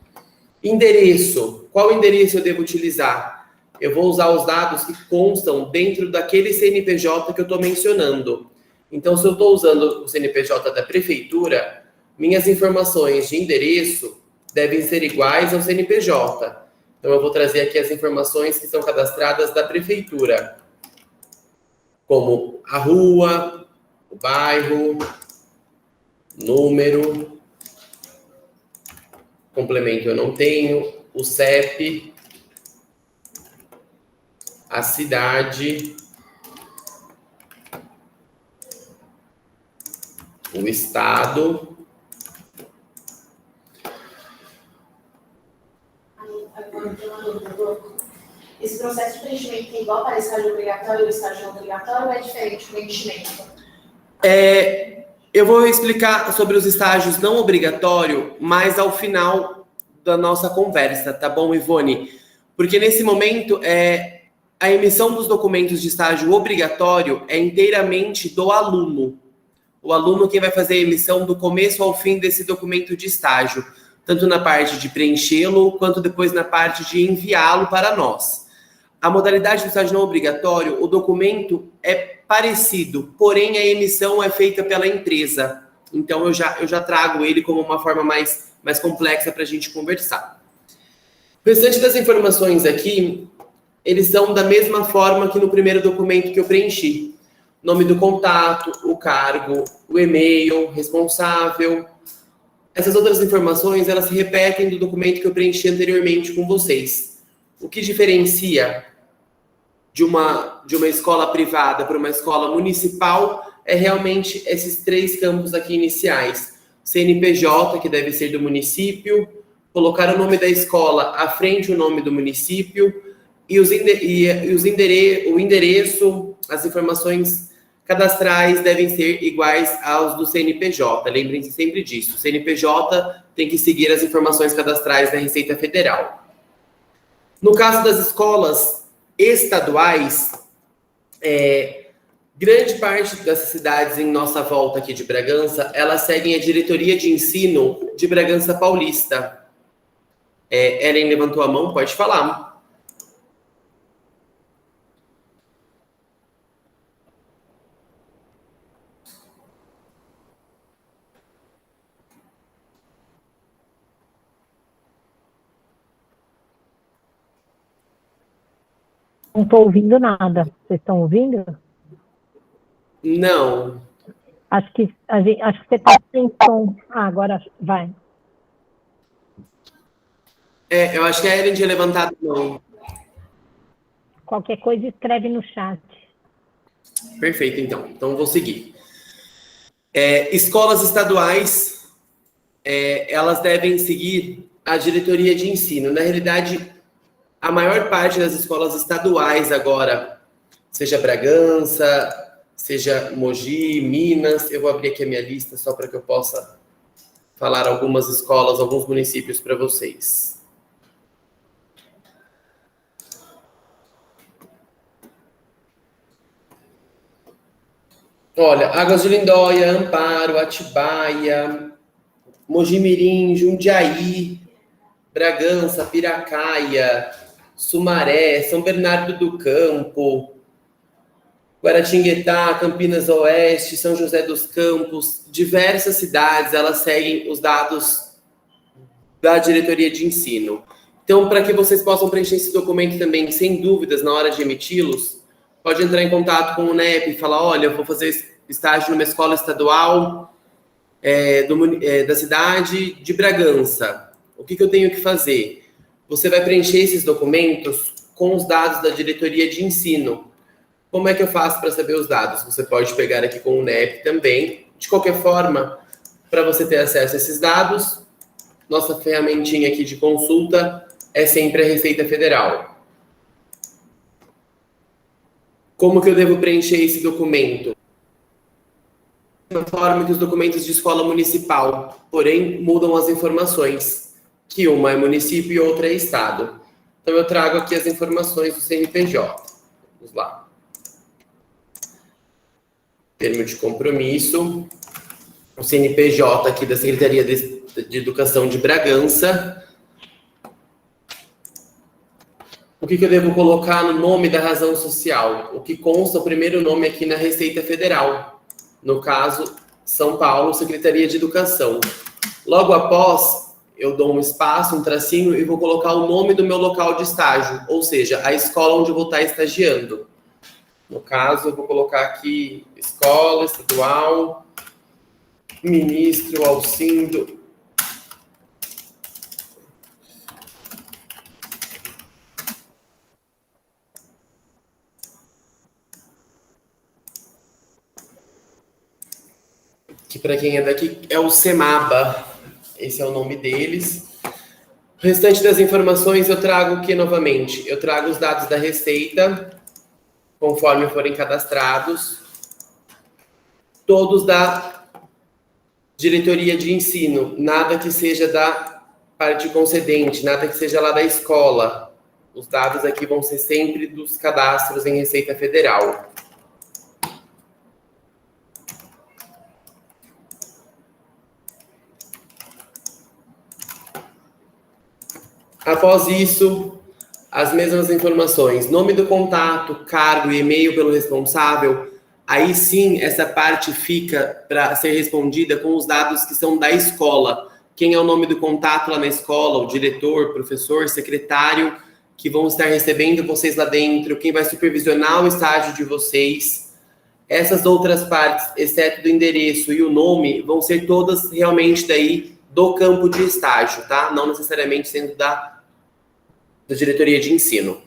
Endereço. Qual endereço eu devo utilizar? Eu vou usar os dados que constam dentro daquele CNPJ que eu estou mencionando. Então, se eu estou usando o CNPJ da prefeitura, minhas informações de endereço devem ser iguais ao CNPJ. Então, eu vou trazer aqui as informações que são cadastradas da prefeitura, como a rua, o bairro, número, complemento eu não tenho, o CEP, a cidade, o estado. Esse processo de preenchimento é igual para estágio obrigatório ou estágio não obrigatório ou é diferente o preenchimento? Eu vou explicar sobre os estágios não obrigatórios, mas ao final da nossa conversa, tá bom, Ivone? Porque nesse momento, a emissão dos documentos de estágio obrigatório é inteiramente do aluno. o aluno quem vai fazer a emissão do começo ao fim desse documento de estágio, tanto na parte de preenchê-lo, quanto depois na parte de enviá-lo para nós. A modalidade do estágio não obrigatório, o documento é parecido, porém a emissão é feita pela empresa. Então, eu já trago ele como uma forma mais complexa para a gente conversar. O restante das informações aqui, eles são da mesma forma que no primeiro documento que eu preenchi. Nome do contato, o cargo, o e-mail, responsável. Essas outras informações, elas se repetem do documento que eu preenchi anteriormente com vocês. O que diferencia de uma escola privada para uma escola municipal é realmente esses 3 campos aqui iniciais. CNPJ, que deve ser do município, colocar o nome da escola à frente o nome do município, e o endereço, as informações cadastrais devem ser iguais aos do CNPJ. Lembrem-se sempre disso. O CNPJ tem que seguir as informações cadastrais da Receita Federal. No caso das escolas estaduais, grande parte dessas cidades em nossa volta aqui de Bragança, elas seguem a Diretoria de Ensino de Bragança Paulista. Ellen levantou a mão, pode falar. Não estou ouvindo nada. Vocês estão ouvindo? Não. Acho que você está sem som. Agora vai. Eu acho que a Ellen tinha levantado a mão. Qualquer coisa escreve no chat. Perfeito, então. Então, vou seguir. Escolas estaduais, elas devem seguir a diretoria de ensino. Na realidade, a maior parte das escolas estaduais agora, seja Bragança, seja Mogi, Minas, eu vou abrir aqui a minha lista só para que eu possa falar algumas escolas, alguns municípios para vocês. Olha, Águas de Lindóia, Amparo, Atibaia, Mogi-mirim, Jundiaí, Bragança, Piracaia, Sumaré, São Bernardo do Campo, Guaratinguetá, Campinas Oeste, São José dos Campos, diversas cidades, elas seguem os dados da diretoria de ensino. Então, para que vocês possam preencher esse documento também sem dúvidas na hora de emiti-los, pode entrar em contato com o NEP e falar, olha, eu vou fazer estágio numa escola estadual da cidade de Bragança. O que eu tenho que fazer? Você vai preencher esses documentos com os dados da diretoria de ensino. Como é que eu faço para saber os dados? Você pode pegar aqui com o NEP também. De qualquer forma, para você ter acesso a esses dados, nossa ferramentinha aqui de consulta é sempre a Receita Federal. Como que eu devo preencher esse documento? Da mesma forma que os documentos de escola municipal, porém mudam as informações, que uma é município e outra é estado. Então eu trago aqui as informações do CNPJ. Vamos lá. Termo de compromisso. O CNPJ aqui da Secretaria de Educação de Bragança. O que eu devo colocar no nome da razão social? O que consta o primeiro nome aqui na Receita Federal. No caso, São Paulo, Secretaria de Educação. Logo após, eu dou um espaço, um tracinho, e vou colocar o nome do meu local de estágio, ou seja, a escola onde eu vou estar estagiando. No caso, eu vou colocar aqui, Escola Estadual, Ministro Alcindo. Que para quem é daqui é o Semaba. Esse é o nome deles. O restante das informações eu trago aqui novamente. Eu trago os dados da Receita, conforme forem cadastrados. Todos da diretoria de ensino. Nada que seja da parte concedente, nada que seja lá da escola. Os dados aqui vão ser sempre dos cadastros em Receita Federal. Após isso, as mesmas informações, nome do contato, cargo e e-mail pelo responsável. Aí sim, essa parte fica para ser respondida com os dados que são da escola. Quem é o nome do contato lá na escola, o diretor, professor, secretário, que vão estar recebendo vocês lá dentro, quem vai supervisionar o estágio de vocês. Essas outras partes, exceto do endereço e o nome, vão ser todas realmente daí do campo de estágio, tá? Não necessariamente sendo da diretoria de ensino.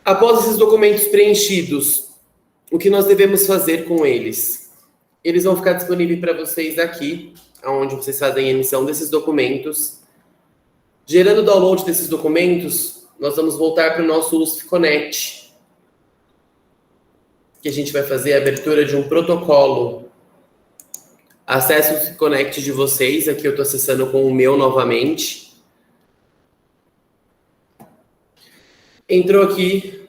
Após esses documentos preenchidos, o que nós devemos fazer com eles? Eles vão ficar disponíveis para vocês aqui, onde vocês fazem a emissão desses documentos. Gerando o download desses documentos, nós vamos voltar para o nosso USP Connect, que a gente vai fazer a abertura de um protocolo. Acesse o USP Connect de vocês, aqui eu estou acessando com o meu novamente. Entrou aqui.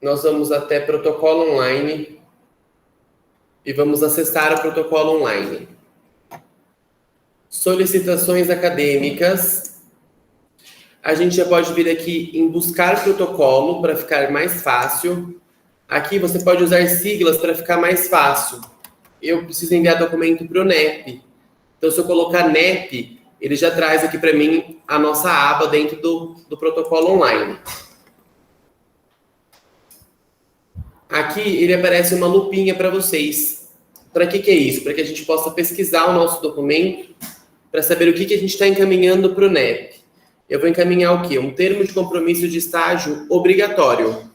Nós vamos até protocolo online e vamos acessar o protocolo online. Solicitações acadêmicas. A gente já pode vir aqui em buscar protocolo para ficar mais fácil. Aqui você pode usar siglas para ficar mais fácil. Eu preciso enviar documento para o NEP. Então, se eu colocar NEP, ele já traz aqui para mim a nossa aba dentro do protocolo online. Aqui ele aparece uma lupinha para vocês. Para que é isso? Para que a gente possa pesquisar o nosso documento, para saber o que a gente está encaminhando para o NEP. Eu vou encaminhar o quê? Um termo de compromisso de estágio obrigatório.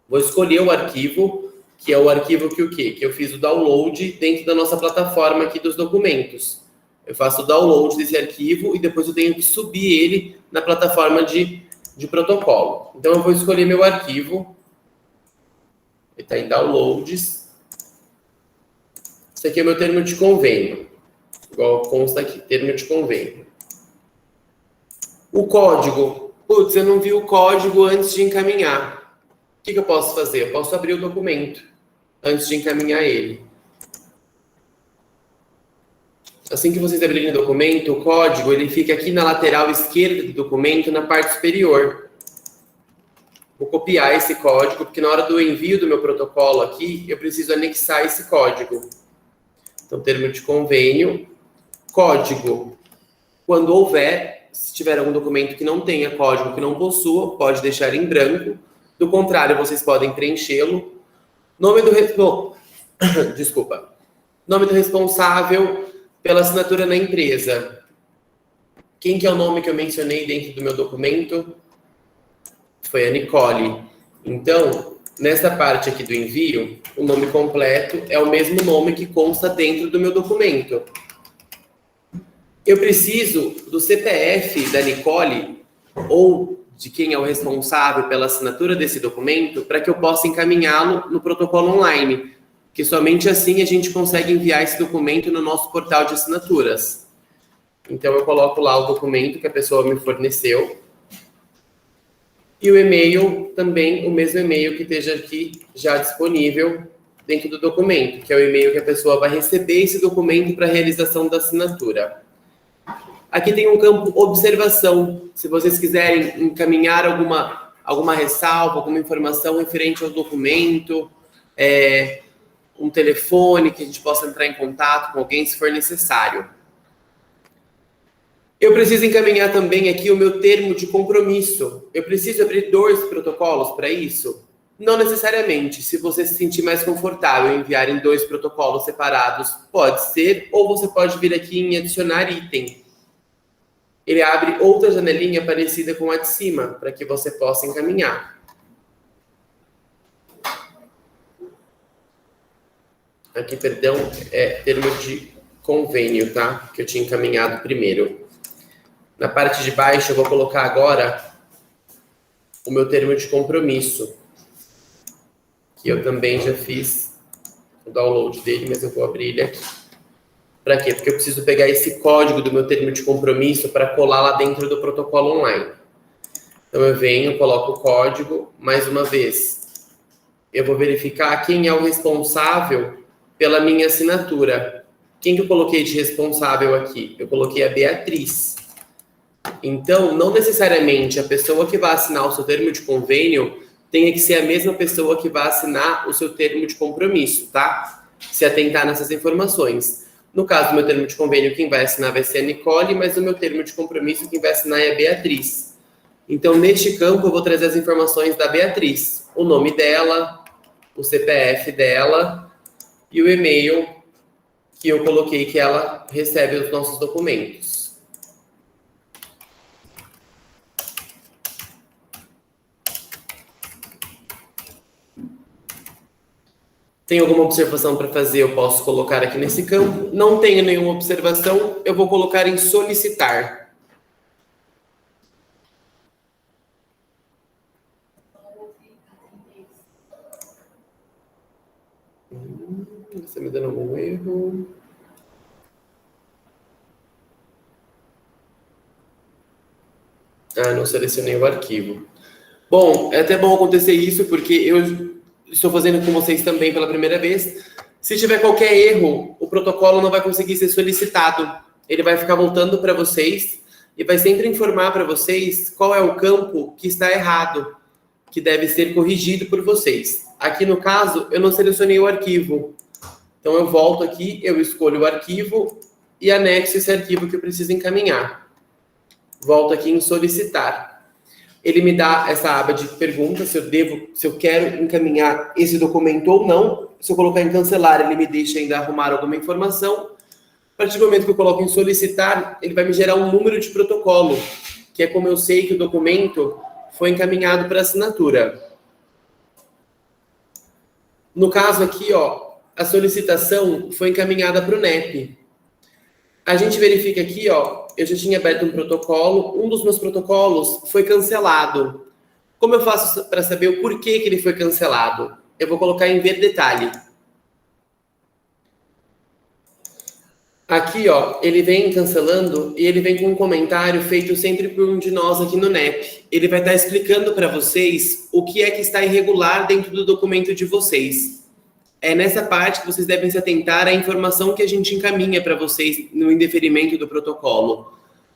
Vou escolher o arquivo, que é o arquivo que o quê? Que eu fiz o download dentro da nossa plataforma aqui dos documentos. Eu faço o download desse arquivo e depois eu tenho que subir ele na plataforma de protocolo. Então eu vou escolher meu arquivo. Ele está em downloads. Esse aqui é o meu termo de convênio. Igual consta aqui, termo de convênio. O código. Putz, eu não vi o código antes de encaminhar. O que eu posso fazer? Eu posso abrir o documento antes de encaminhar ele. Assim que vocês abrirem o documento, o código ele fica aqui na lateral esquerda do documento, na parte superior. Vou copiar esse código, porque na hora do envio do meu protocolo aqui, eu preciso anexar esse código. Então, termo de convênio, código. Quando houver, se tiver algum documento que não tenha código, que não possua, pode deixar em branco. Do contrário, vocês podem preenchê-lo. Nome do Nome do responsável pela assinatura na empresa. Quem que é o nome que eu mencionei dentro do meu documento? Foi a Nicole. Então, nessa parte aqui do envio, o nome completo é o mesmo nome que consta dentro do meu documento. Eu preciso do CPF da Nicole ou de quem é o responsável pela assinatura desse documento para que eu possa encaminhá-lo no protocolo online, que somente assim a gente consegue enviar esse documento no nosso portal de assinaturas. Então, eu coloco lá o documento que a pessoa me forneceu. E o e-mail também, o mesmo e-mail que esteja aqui já disponível dentro do documento, que é o e-mail que a pessoa vai receber esse documento para realização da assinatura. Aqui tem um campo observação. Se vocês quiserem encaminhar alguma ressalva, alguma informação referente ao documento, um telefone que a gente possa entrar em contato com alguém se for necessário. Eu preciso encaminhar também aqui o meu termo de compromisso. Eu preciso abrir 2 protocolos para isso? Não necessariamente. Se você se sentir mais confortável em enviar em 2 protocolos separados, pode ser, ou você pode vir aqui em adicionar item. Ele abre outra janelinha parecida com a de cima, para que você possa encaminhar. Aqui, perdão, é termo de convênio, tá? Que eu tinha encaminhado primeiro. Na parte de baixo, eu vou colocar agora o meu termo de compromisso, que eu também já fiz o download dele, mas eu vou abrir ele aqui. Para quê? Porque eu preciso pegar esse código do meu termo de compromisso para colar lá dentro do protocolo online. Então, eu venho, coloco o código, mais uma vez. Eu vou verificar quem é o responsável pela minha assinatura. quem que eu coloquei de responsável aqui? Eu coloquei a Beatriz. Então, não necessariamente a pessoa que vai assinar o seu termo de convênio tenha que ser a mesma pessoa que vai assinar o seu termo de compromisso, tá? Se atentar nessas informações. No caso do meu termo de convênio, quem vai assinar vai ser a Nicole, mas no meu termo de compromisso, quem vai assinar é a Beatriz. Então, neste campo, eu vou trazer as informações da Beatriz. O nome dela, o CPF dela e o e-mail que eu coloquei que ela recebe os nossos documentos. Tem alguma observação para fazer? Eu posso colocar aqui nesse campo. Não tenho nenhuma observação, eu vou colocar em solicitar. Você me dando algum erro? Ah, não selecionei o arquivo. Bom, é até bom acontecer isso, porque eu estou fazendo com vocês também pela primeira vez. Se tiver qualquer erro, o protocolo não vai conseguir ser solicitado. Ele vai ficar voltando para vocês e vai sempre informar para vocês qual é o campo que está errado, que deve ser corrigido por vocês. Aqui no caso, eu não selecionei o arquivo. Então eu volto aqui, eu escolho o arquivo e anexo esse arquivo que eu preciso encaminhar. Volto aqui em solicitar. Ele me dá essa aba de perguntas, se eu quero encaminhar esse documento ou não. Se eu colocar em cancelar, ele me deixa ainda arrumar alguma informação. A partir do momento que eu coloco em solicitar, ele vai me gerar um número de protocolo, que é como eu sei que o documento foi encaminhado para assinatura. No caso aqui, ó, a solicitação foi encaminhada para o NEP. A gente verifica aqui, ó, eu já tinha aberto um protocolo, um dos meus protocolos foi cancelado. Como eu faço para saber o porquê que ele foi cancelado? Eu vou colocar em ver detalhe. Aqui, ó, ele vem cancelando e ele vem com um comentário feito sempre por um de nós aqui no NEP. Ele vai estar explicando para vocês o que é que está irregular dentro do documento de vocês. É nessa parte que vocês devem se atentar à informação que a gente encaminha para vocês no indeferimento do protocolo.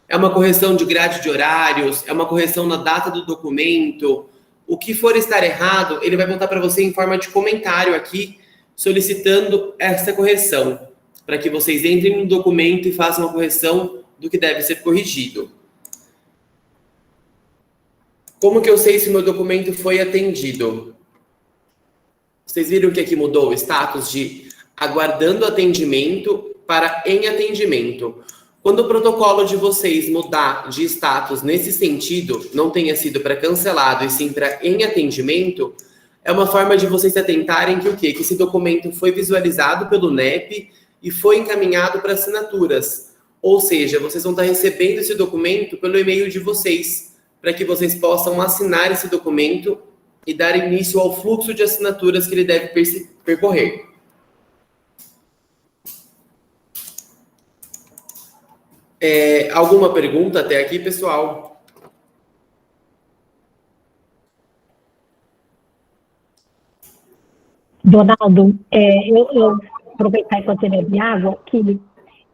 É uma correção de grade de horários, é uma correção na data do documento. O que for estar errado, ele vai voltar para você em forma de comentário aqui, solicitando essa correção, para que vocês entrem no documento e façam a correção do que deve ser corrigido. Como que eu sei se o meu documento foi atendido? Vocês viram que aqui mudou o status de aguardando atendimento para em atendimento. Quando o protocolo de vocês mudar de status nesse sentido, não tenha sido para cancelado e sim para em atendimento, é uma forma de vocês se atentarem que o quê? Que esse documento foi visualizado pelo NEP e foi encaminhado para assinaturas. Ou seja, vocês vão estar recebendo esse documento pelo e-mail de vocês, para que vocês possam assinar esse documento e dar início ao fluxo de assinaturas que ele deve percorrer. Alguma pergunta até aqui, pessoal? Donaldo, eu aproveitar enquanto ele bebe água, que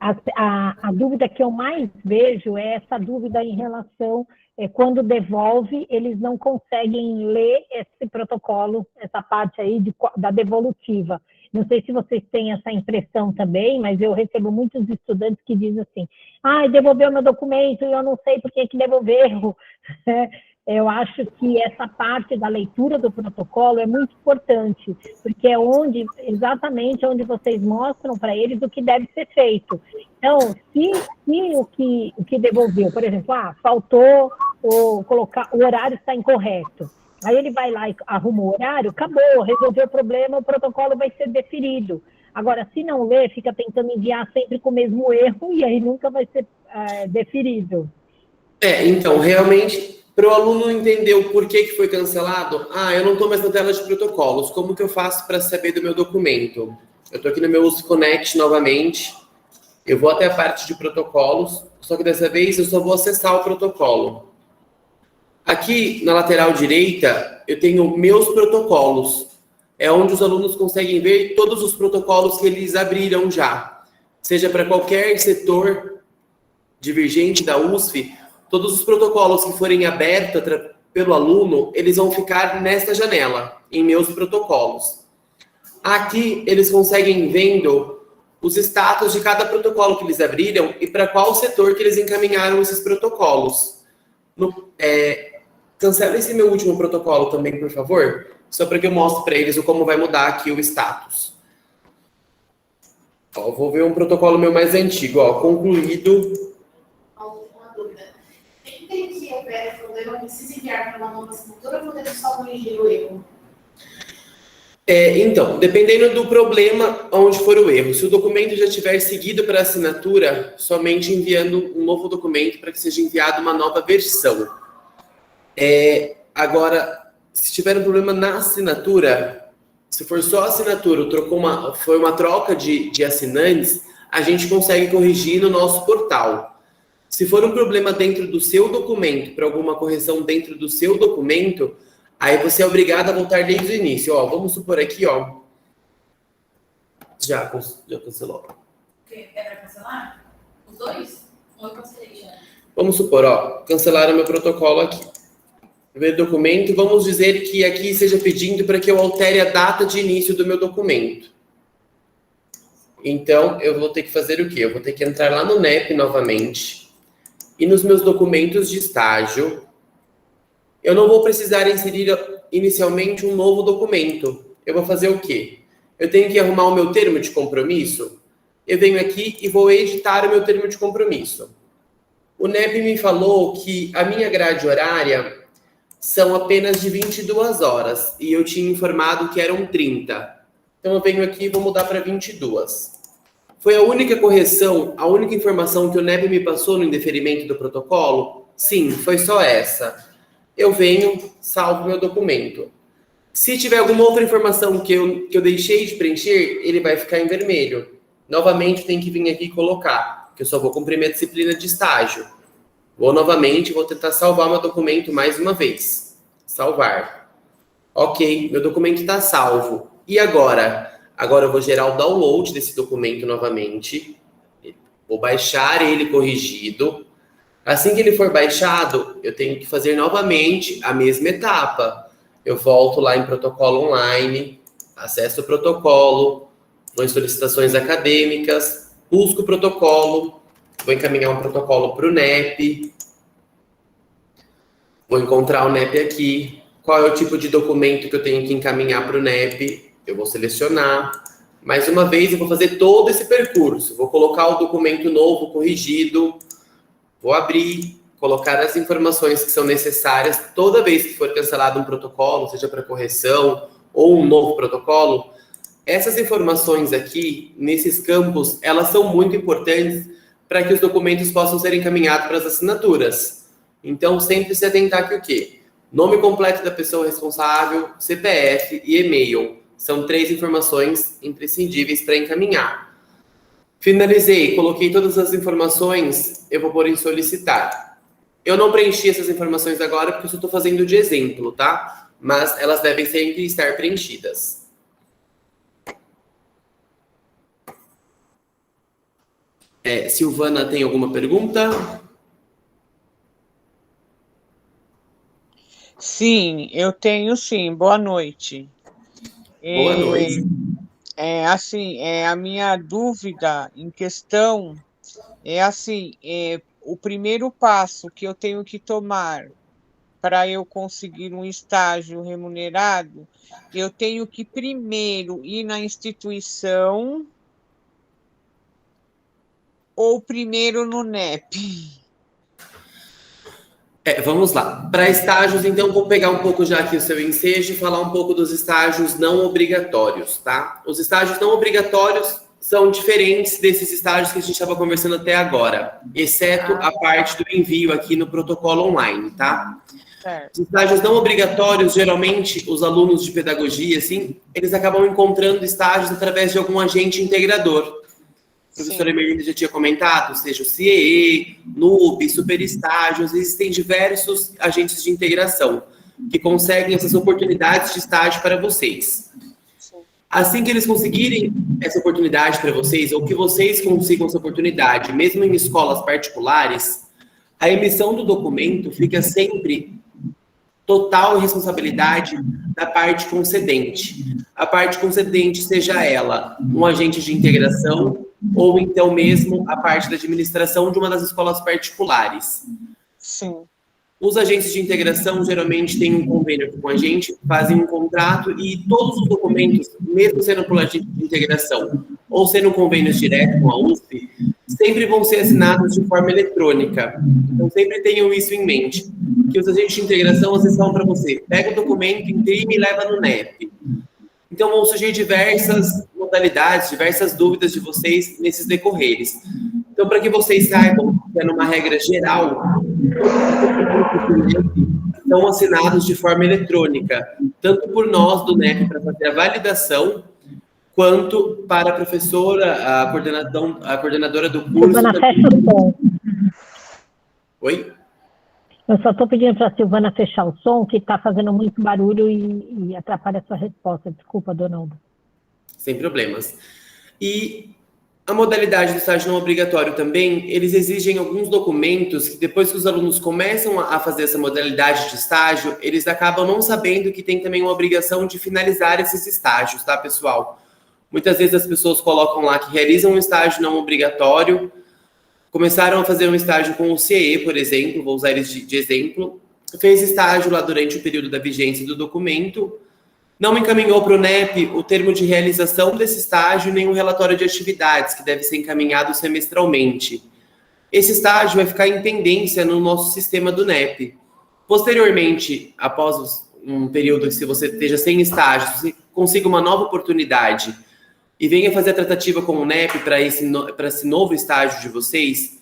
a dúvida que eu mais vejo é essa dúvida em relação, quando devolve, eles não conseguem ler esse protocolo, essa parte aí da devolutiva. Não sei se vocês têm essa impressão também, mas eu recebo muitos estudantes que dizem assim, devolveu meu documento e eu não sei por que devolveu. Eu acho que essa parte da leitura do protocolo é muito importante, porque é exatamente onde vocês mostram para eles o que deve ser feito. Então, se o que devolveu, por exemplo, faltou o horário está incorreto, aí ele vai lá e arruma o horário, acabou, resolveu o problema, o protocolo vai ser deferido. Agora, se não ler, fica tentando enviar sempre com o mesmo erro e aí nunca vai ser deferido. Então, realmente, para o aluno entender o porquê que foi cancelado, eu não estou mais na tela de protocolos, como que eu faço para saber do meu documento? Eu estou aqui no meu USP Connect novamente, eu vou até a parte de protocolos, só que dessa vez eu só vou acessar o protocolo. Aqui na lateral direita, eu tenho meus protocolos, é onde os alunos conseguem ver todos os protocolos que eles abriram já. seja para qualquer setor divergente da USP, todos os protocolos que forem abertos pelo aluno, eles vão ficar nesta janela, em meus protocolos. Aqui, eles conseguem vendo os status de cada protocolo que eles abriram e para qual setor que eles encaminharam esses protocolos. Cancela esse meu último protocolo também, por favor, só para que eu mostre para eles como vai mudar aqui o status. Ó, vou ver um protocolo meu mais antigo, ó, concluído. Uma dúvida. Quem tem que haver problema precisa enviar para uma nova assinatura ou podemos só corrigir o erro? Então, dependendo do problema onde for o erro, se o documento já tiver seguido para assinatura, somente enviando um novo documento para que seja enviada uma nova versão. Agora, se tiver um problema na assinatura, se for só assinatura, foi uma troca de assinantes, a gente consegue corrigir no nosso portal. Se for um problema dentro do seu documento, para alguma correção dentro do seu documento, aí você é obrigado a voltar desde o início. Ó, vamos supor aqui, ó. Já cancelou. É para cancelar? Os dois? Ou eu cancelei já? Vamos supor, ó, cancelaram meu protocolo aqui. Primeiro documento, vamos dizer que aqui seja pedindo para que eu altere a data de início do meu documento. Então, eu vou ter que fazer o quê? Eu vou ter que entrar lá no NEP novamente. E nos meus documentos de estágio, eu não vou precisar inserir inicialmente um novo documento. Eu vou fazer o quê? Eu tenho que arrumar o meu termo de compromisso. Eu venho aqui e vou editar o meu termo de compromisso. O NEP me falou que a minha grade horária são apenas de 22 horas. E eu tinha informado que eram 30. Então eu venho aqui e vou mudar para 22. Foi a única correção, a única informação que o NEP me passou no indeferimento do protocolo? Sim, foi só essa. Eu venho, salvo meu documento. Se tiver alguma outra informação que eu deixei de preencher, ele vai ficar em vermelho. Novamente, tem que vir aqui e colocar, que eu só vou cumprir minha disciplina de estágio. Vou novamente, vou tentar salvar meu documento mais uma vez. Salvar. Ok, meu documento está salvo. E agora? Agora eu vou gerar o download desse documento novamente. Vou baixar ele corrigido. Assim que ele for baixado, eu tenho que fazer novamente a mesma etapa. Eu volto lá em protocolo online, acesso o protocolo, vou em solicitações acadêmicas, busco o protocolo, vou encaminhar um protocolo para o NEP, vou encontrar o NEP aqui, qual é o tipo de documento que eu tenho que encaminhar para o NEP, eu vou selecionar. Mais uma vez, eu vou fazer todo esse percurso, vou colocar o documento novo, corrigido, vou abrir, colocar as informações que são necessárias. Toda vez que for cancelado um protocolo, seja para correção ou um novo protocolo, essas informações aqui, nesses campos, elas são muito importantes para que os documentos possam ser encaminhados para as assinaturas. Então, sempre se atentar que o quê? Nome completo da pessoa responsável, CPF e e-mail. São 3 informações imprescindíveis para encaminhar. Finalizei, coloquei todas as informações, eu vou pôr em solicitar. Eu não preenchi essas informações agora porque eu só estou fazendo de exemplo, tá? Mas elas devem sempre estar preenchidas. Silvana, tem alguma pergunta? Sim, eu tenho sim. Boa noite. Boa noite. A minha dúvida em questão é assim, o primeiro passo que eu tenho que tomar para eu conseguir um estágio remunerado, eu tenho que primeiro ir na instituição ou primeiro no NEP? Vamos lá. Para estágios, então, vou pegar um pouco já aqui o seu ensejo e falar um pouco dos estágios não obrigatórios, tá? Os estágios não obrigatórios são diferentes desses estágios que a gente estava conversando até agora, exceto a parte do envio aqui no protocolo online, tá? Os estágios não obrigatórios, geralmente, os alunos de pedagogia, assim, eles acabam encontrando estágios através de algum agente integrador. A professora Emerlina já tinha comentado, seja o CIEE, NUP, Superestágios, existem diversos agentes de integração que conseguem essas oportunidades de estágio para vocês. Assim que eles conseguirem essa oportunidade para vocês, ou que vocês consigam essa oportunidade, mesmo em escolas particulares, a emissão do documento fica sempre total responsabilidade da parte concedente. A parte concedente, seja ela um agente de integração, ou então mesmo a parte da administração de uma das escolas particulares. Sim. Os agentes de integração geralmente têm um convênio com a gente, fazem um contrato e todos os documentos, mesmo sendo por agente de integração ou sendo convênios direto com a USP, sempre vão ser assinados de forma eletrônica. Então, sempre tenham isso em mente, que os agentes de integração, às vezes, falam para você, pega o documento, imprime e leva no NEP. Então, vão surgir diversas modalidades, diversas dúvidas de vocês nesses decorreres. Então, para que vocês saibam, que é numa regra geral, são assinados de forma eletrônica, tanto por nós do NEP para fazer a validação, quanto para a professora, a coordenadora do curso. Silvana, fecha o som. Oi? Eu só estou pedindo para a Silvana fechar o som, que está fazendo muito barulho e atrapalha a sua resposta. Desculpa, Donaldo. Sem problemas. E a modalidade do estágio não obrigatório também, eles exigem alguns documentos que depois que os alunos começam a fazer essa modalidade de estágio, eles acabam não sabendo que tem também uma obrigação de finalizar esses estágios, tá, pessoal? Muitas vezes as pessoas colocam lá que realizam um estágio não obrigatório, começaram a fazer um estágio com o CIE, por exemplo, vou usar eles de exemplo, fez estágio lá durante o período da vigência do documento, não encaminhou para o NEP o termo de realização desse estágio nem o relatório de atividades, que deve ser encaminhado semestralmente. Esse estágio vai ficar em pendência no nosso sistema do NEP. Posteriormente, após um período que se você esteja sem estágio, se você consiga uma nova oportunidade e venha fazer a tratativa com o NEP para esse novo estágio de vocês,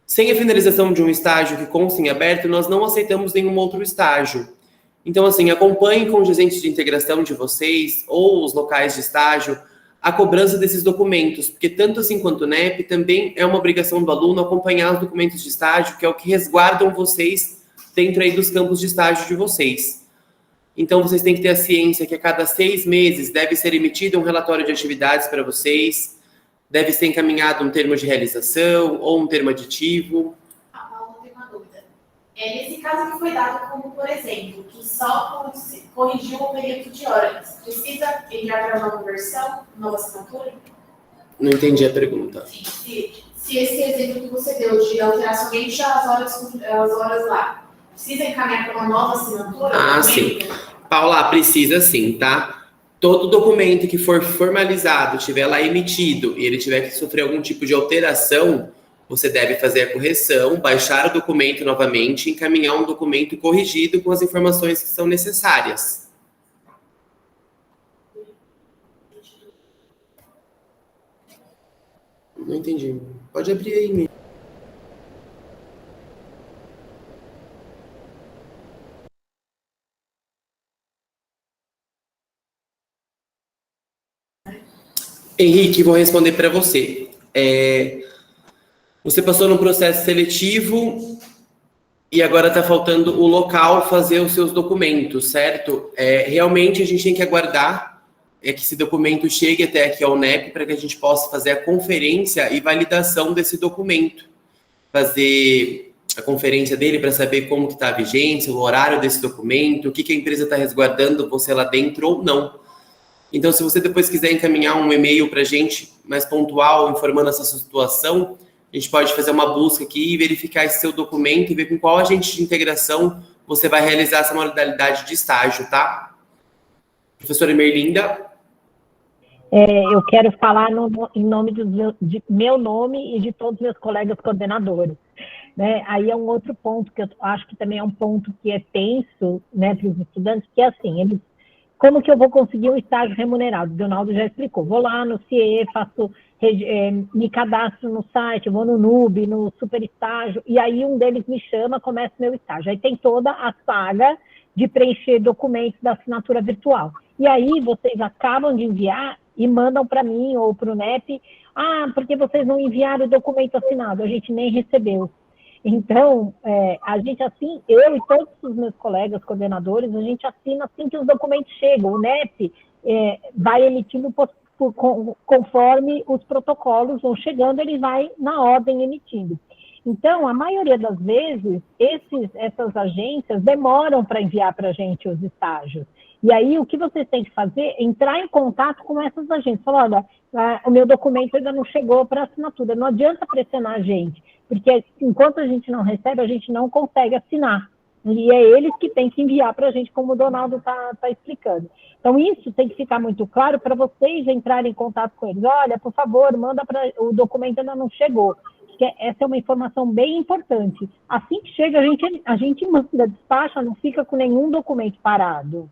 sem a finalização de um estágio que conste em aberto, nós não aceitamos nenhum outro estágio. Então, assim, acompanhem com os agentes de integração de vocês ou os locais de estágio a cobrança desses documentos, porque tanto assim quanto o NEP, também é uma obrigação do aluno acompanhar os documentos de estágio, que é o que resguardam vocês dentro aí dos campos de estágio de vocês. Então, vocês têm que ter a ciência que a cada 6 meses deve ser emitido um relatório de atividades para vocês, deve ser encaminhado um termo de realização ou um termo aditivo. A Paula tem uma dúvida. Nesse caso que foi dado como, por exemplo, que só corrigiu o período de horas, precisa enviar para nova versão, nova assinatura? Não entendi a pergunta. Sim, se esse exemplo que você deu de alterar somente as horas lá, precisa encaminhar para uma nova assinatura? Ah, sim. Paula, precisa sim, tá? Todo documento que for formalizado, tiver lá emitido e ele tiver que sofrer algum tipo de alteração, você deve fazer a correção, baixar o documento novamente e encaminhar um documento corrigido com as informações que são necessárias. Não entendi. Pode abrir aí. Henrique, vou responder para você. Você passou num processo seletivo e agora está faltando o local fazer os seus documentos, certo? Realmente a gente tem que aguardar que esse documento chegue até aqui ao NEP para que a gente possa fazer a conferência e validação desse documento. Fazer a conferência dele para saber como que está a vigência, o horário desse documento, o que a empresa está resguardando você lá dentro ou não. Então, se você depois quiser encaminhar um e-mail para a gente mais pontual, informando essa situação, a gente pode fazer uma busca aqui e verificar esse seu documento e ver com qual agente de integração você vai realizar essa modalidade de estágio, tá? Professora Merlinda? Eu quero falar em nome de meu nome e de todos os meus colegas coordenadores. Né? Aí é um outro ponto que eu acho que também é um ponto que é tenso, né, para os estudantes, que é assim, como que eu vou conseguir um estágio remunerado? O Donaldo já explicou. Vou lá no CIE, me cadastro no site, vou no NUB, no Super Estágio, e aí um deles me chama, começa o meu estágio. Aí tem toda a saga de preencher documentos da assinatura virtual. E aí vocês acabam de enviar e mandam para mim ou para o NEP, porque vocês não enviaram o documento assinado, a gente nem recebeu. Então, a gente assim, eu e todos os meus colegas coordenadores, a gente assina assim que os documentos chegam. O NEP, vai emitindo conforme os protocolos vão chegando, ele vai na ordem emitindo. Então, a maioria das vezes, essas agências demoram para enviar para a gente os estágios. E aí, o que vocês têm que fazer é entrar em contato com essas agências. Falar, olha, o meu documento ainda não chegou para assinatura. Não adianta pressionar a gente, porque enquanto a gente não recebe, a gente não consegue assinar. E é eles que têm que enviar para a gente, como o Donaldo está explicando. Então, isso tem que ficar muito claro para vocês entrarem em contato com eles. Olha, por favor, manda para... O documento ainda não chegou. Essa é uma informação bem importante. Assim que chega, a gente manda, despacha, não fica com nenhum documento parado.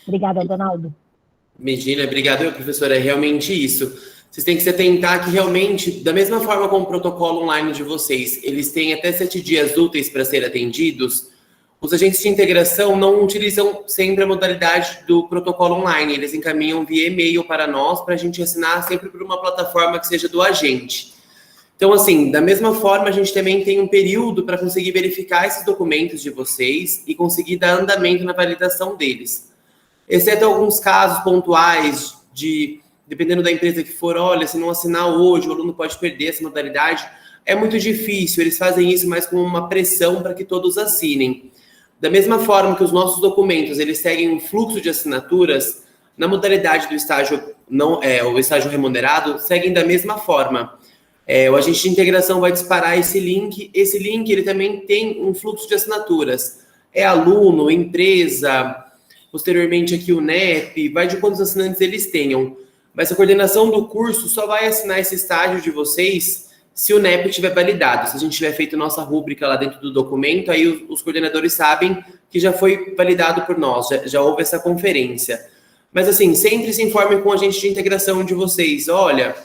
Obrigada, Donaldo. Medina, obrigado, professora. É realmente isso. Vocês têm que se atentar que realmente, da mesma forma como o protocolo online de vocês, eles têm até 7 dias úteis para ser atendidos, os agentes de integração não utilizam sempre a modalidade do protocolo online. Eles encaminham via e-mail para nós, para a gente assinar sempre por uma plataforma que seja do agente. Então, assim, da mesma forma, a gente também tem um período para conseguir verificar esses documentos de vocês e conseguir dar andamento na validação deles. Exceto alguns casos pontuais dependendo da empresa que for, olha, se não assinar hoje, o aluno pode perder essa modalidade. É muito difícil, eles fazem isso mais como uma pressão para que todos assinem. Da mesma forma que os nossos documentos, eles seguem um fluxo de assinaturas, na modalidade do estágio, o estágio remunerado, seguem da mesma forma. O agente de integração vai disparar esse link ele também tem um fluxo de assinaturas. É aluno, empresa, posteriormente aqui o NEP, vai de quantos assinantes eles tenham. Mas a coordenação do curso só vai assinar esse estágio de vocês se o NEP estiver validado. Se a gente tiver feito nossa rúbrica lá dentro do documento, aí os coordenadores sabem que já foi validado por nós, já houve essa conferência. Mas assim, sempre se informe com o agente de integração de vocês. Olha,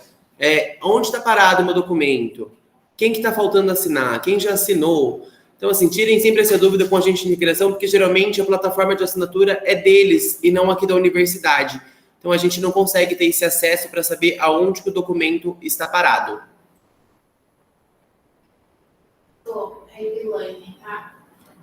onde está parado o meu documento? Quem que está faltando assinar? Quem já assinou? Então, assim, tirem sempre essa dúvida com a agente de integração, porque geralmente a plataforma de assinatura é deles e não aqui da universidade. Então, a gente não consegue ter esse acesso para saber aonde que o documento está parado. Revilane, tá?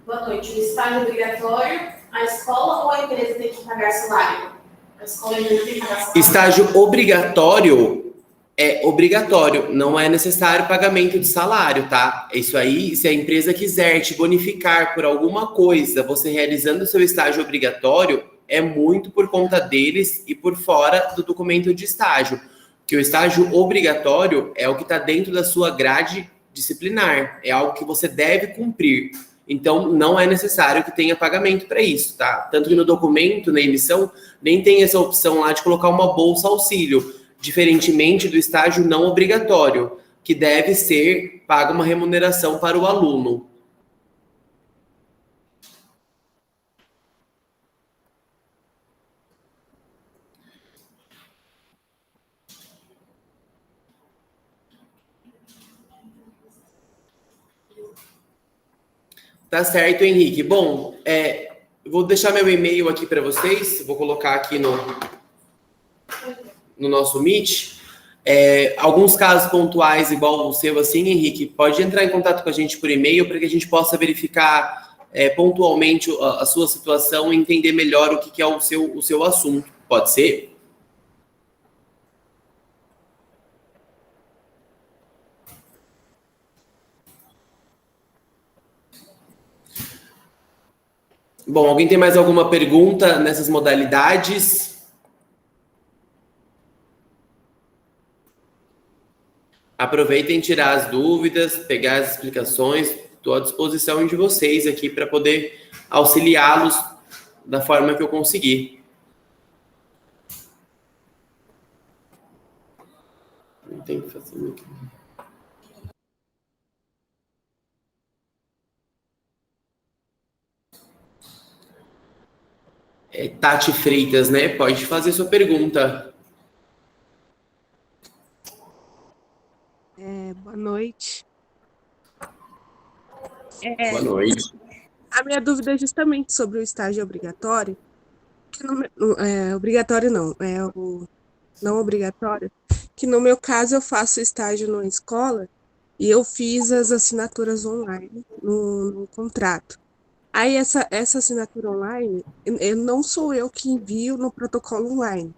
Boa noite. O estágio obrigatório, a escola ou a empresa tem que pagar salário? A escola e a empresa tem que pagar salário? Estágio obrigatório é obrigatório, não é necessário pagamento de salário, tá? Isso aí, se a empresa quiser te bonificar por alguma coisa, você realizando o seu estágio obrigatório, é muito por conta deles e por fora do documento de estágio. Que o estágio obrigatório é o que está dentro da sua grade disciplinar, é algo que você deve cumprir. Então, não é necessário que tenha pagamento para isso, tá? Tanto que no documento, na emissão, nem tem essa opção lá de colocar uma bolsa auxílio, diferentemente do estágio não obrigatório, que deve ser paga uma remuneração para o aluno. Tá certo, Henrique. Bom, vou deixar meu e-mail aqui para vocês, vou colocar aqui no nosso Meet. Alguns casos pontuais, igual o seu, assim, Henrique, pode entrar em contato com a gente por e-mail para que a gente possa verificar pontualmente a sua situação e entender melhor o que é o seu assunto. Pode ser? Bom, alguém tem mais alguma pergunta nessas modalidades? Aproveitem tirar as dúvidas, pegar as explicações. Estou à disposição de vocês aqui para poder auxiliá-los da forma que eu conseguir. Não tem que fazer muito. Tati Freitas, né? Pode fazer sua pergunta. Boa noite. Boa noite. A minha dúvida é justamente sobre o estágio obrigatório. Que obrigatório não, o não obrigatório. Que no meu caso eu faço estágio numa escola e eu fiz as assinaturas online no contrato. Aí essa assinatura online, não sou eu que envio no protocolo online.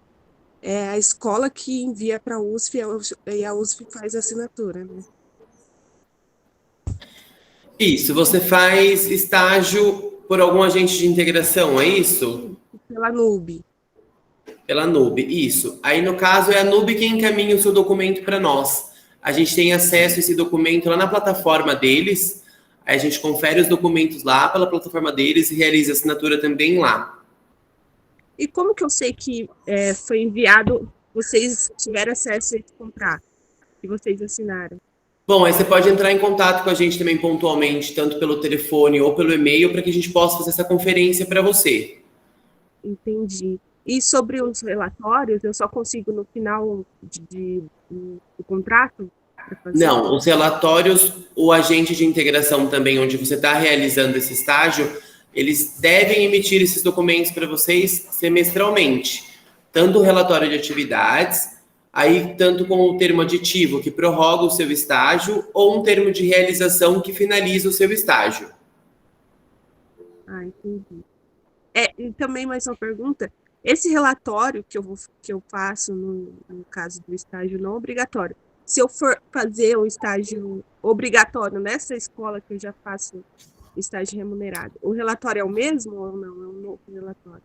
É a escola que envia para a USP e a USP faz a assinatura, né? Isso, você faz estágio por algum agente de integração, é isso? Pela NUB. Pela NUB, isso. Aí, no caso, é a NUB quem encaminha o seu documento para nós. A gente tem acesso a esse documento lá na plataforma deles, aí a gente confere os documentos lá pela plataforma deles e realiza a assinatura também lá. E como que eu sei que foi enviado, vocês tiveram acesso a esse contrato que vocês assinaram? Bom, aí você pode entrar em contato com a gente também pontualmente, tanto pelo telefone ou pelo e-mail, para que a gente possa fazer essa conferência para você. Entendi. E sobre os relatórios, eu só consigo no final do contrato? Não, os relatórios, o agente de integração também, onde você está realizando esse estágio, eles devem emitir esses documentos para vocês semestralmente. Tanto o relatório de atividades, aí tanto com o termo aditivo que prorroga o seu estágio, ou um termo de realização que finaliza o seu estágio. Ah, entendi. E também mais uma pergunta. Esse relatório que eu faço no caso do estágio não obrigatório, se eu for fazer um estágio obrigatório nessa escola que eu já faço estágio remunerado, o relatório é o mesmo ou não? É um novo relatório?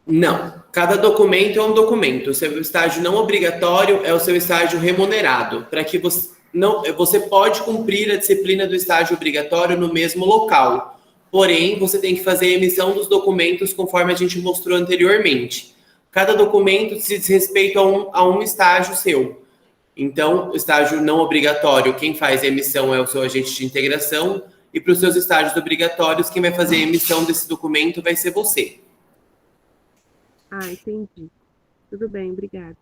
Não, cada documento é um documento. O seu estágio não obrigatório é o seu estágio remunerado, para que você pode cumprir a disciplina do estágio obrigatório no mesmo local. Porém, você tem que fazer a emissão dos documentos conforme a gente mostrou anteriormente. Cada documento se diz respeito a um estágio seu. Então, o estágio não obrigatório, quem faz a emissão é o seu agente de integração, e para os seus estágios obrigatórios, quem vai fazer a emissão desse documento vai ser você. Ah, entendi. Tudo bem, obrigada.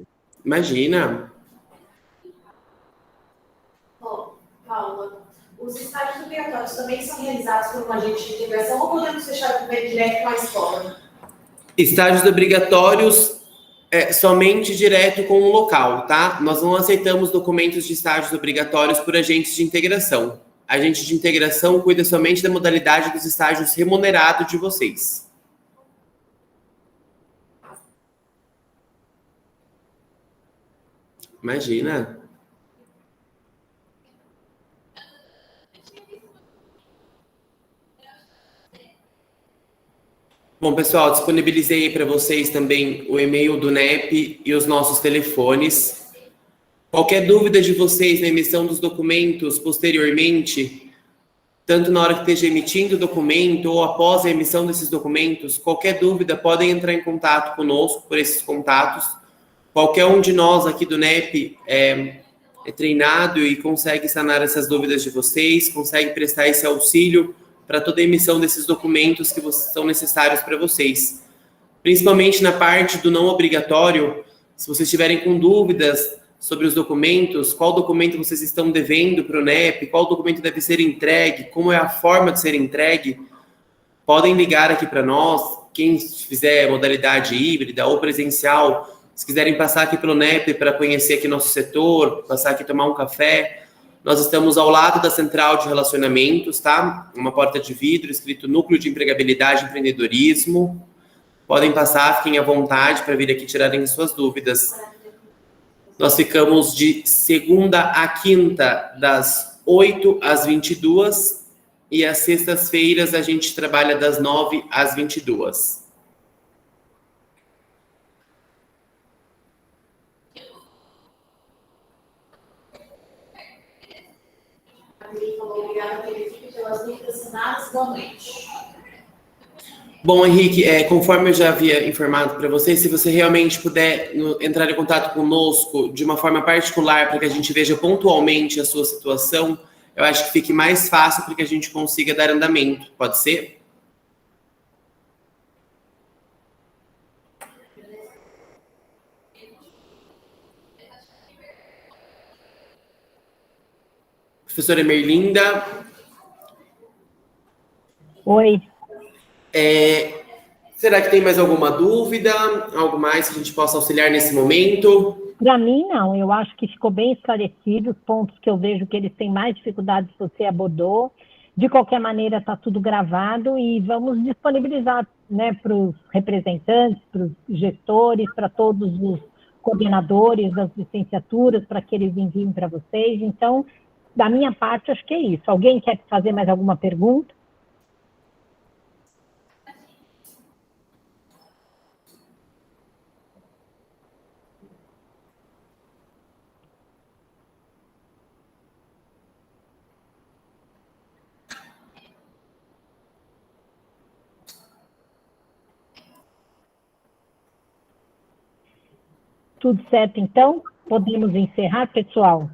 Imagina. Bom, Paula, os estágios obrigatórios também são realizados por um agente de integração ou podemos fechar o convênio direto com a escola? Estágios obrigatórios somente direto com o local, tá? Nós não aceitamos documentos de estágios obrigatórios por agentes de integração. Agente de integração cuida somente da modalidade dos estágios remunerados de vocês. Imagina. Bom, pessoal, disponibilizei para vocês também o e-mail do NEP e os nossos telefones. Qualquer dúvida de vocês na emissão dos documentos posteriormente, tanto na hora que esteja emitindo o documento ou após a emissão desses documentos, qualquer dúvida, podem entrar em contato conosco por esses contatos. Qualquer um de nós aqui do NEP é treinado e consegue sanar essas dúvidas de vocês, consegue prestar esse auxílio para toda a emissão desses documentos que são necessários para vocês. Principalmente na parte do não obrigatório, se vocês estiverem com dúvidas sobre os documentos, qual documento vocês estão devendo para o NEP, qual documento deve ser entregue, como é a forma de ser entregue, podem ligar aqui para nós. Quem fizer modalidade híbrida ou presencial, se quiserem passar aqui pelo NEP para conhecer aqui nosso setor, passar aqui tomar um café, nós estamos ao lado da central de relacionamentos, tá? Uma porta de vidro escrito Núcleo de Empregabilidade e Empreendedorismo. Podem passar, fiquem à vontade para vir aqui tirarem suas dúvidas. Nós ficamos de segunda a quinta, das 8 às 22, e às sextas-feiras a gente trabalha das 9 às 22. Obrigada pela equipe pelas dúvidas sanadas. Boa noite. Bom, Henrique, conforme eu já havia informado para você, se você realmente puder entrar em contato conosco de uma forma particular para que a gente veja pontualmente a sua situação, eu acho que fique mais fácil para que a gente consiga dar andamento. Pode ser? Professora Merlinda. Oi. Será que tem mais alguma dúvida? Algo mais que a gente possa auxiliar nesse momento? Para mim, não. Eu acho que ficou bem esclarecido os pontos que eu vejo que eles têm mais dificuldades, você abordou. De qualquer maneira, está tudo gravado e vamos disponibilizar, né, para os representantes, para os gestores, para todos os coordenadores das licenciaturas, para que eles enviem para vocês. Então, da minha parte, acho que é isso. Alguém quer fazer mais alguma pergunta? Tudo certo, então? Podemos encerrar, pessoal?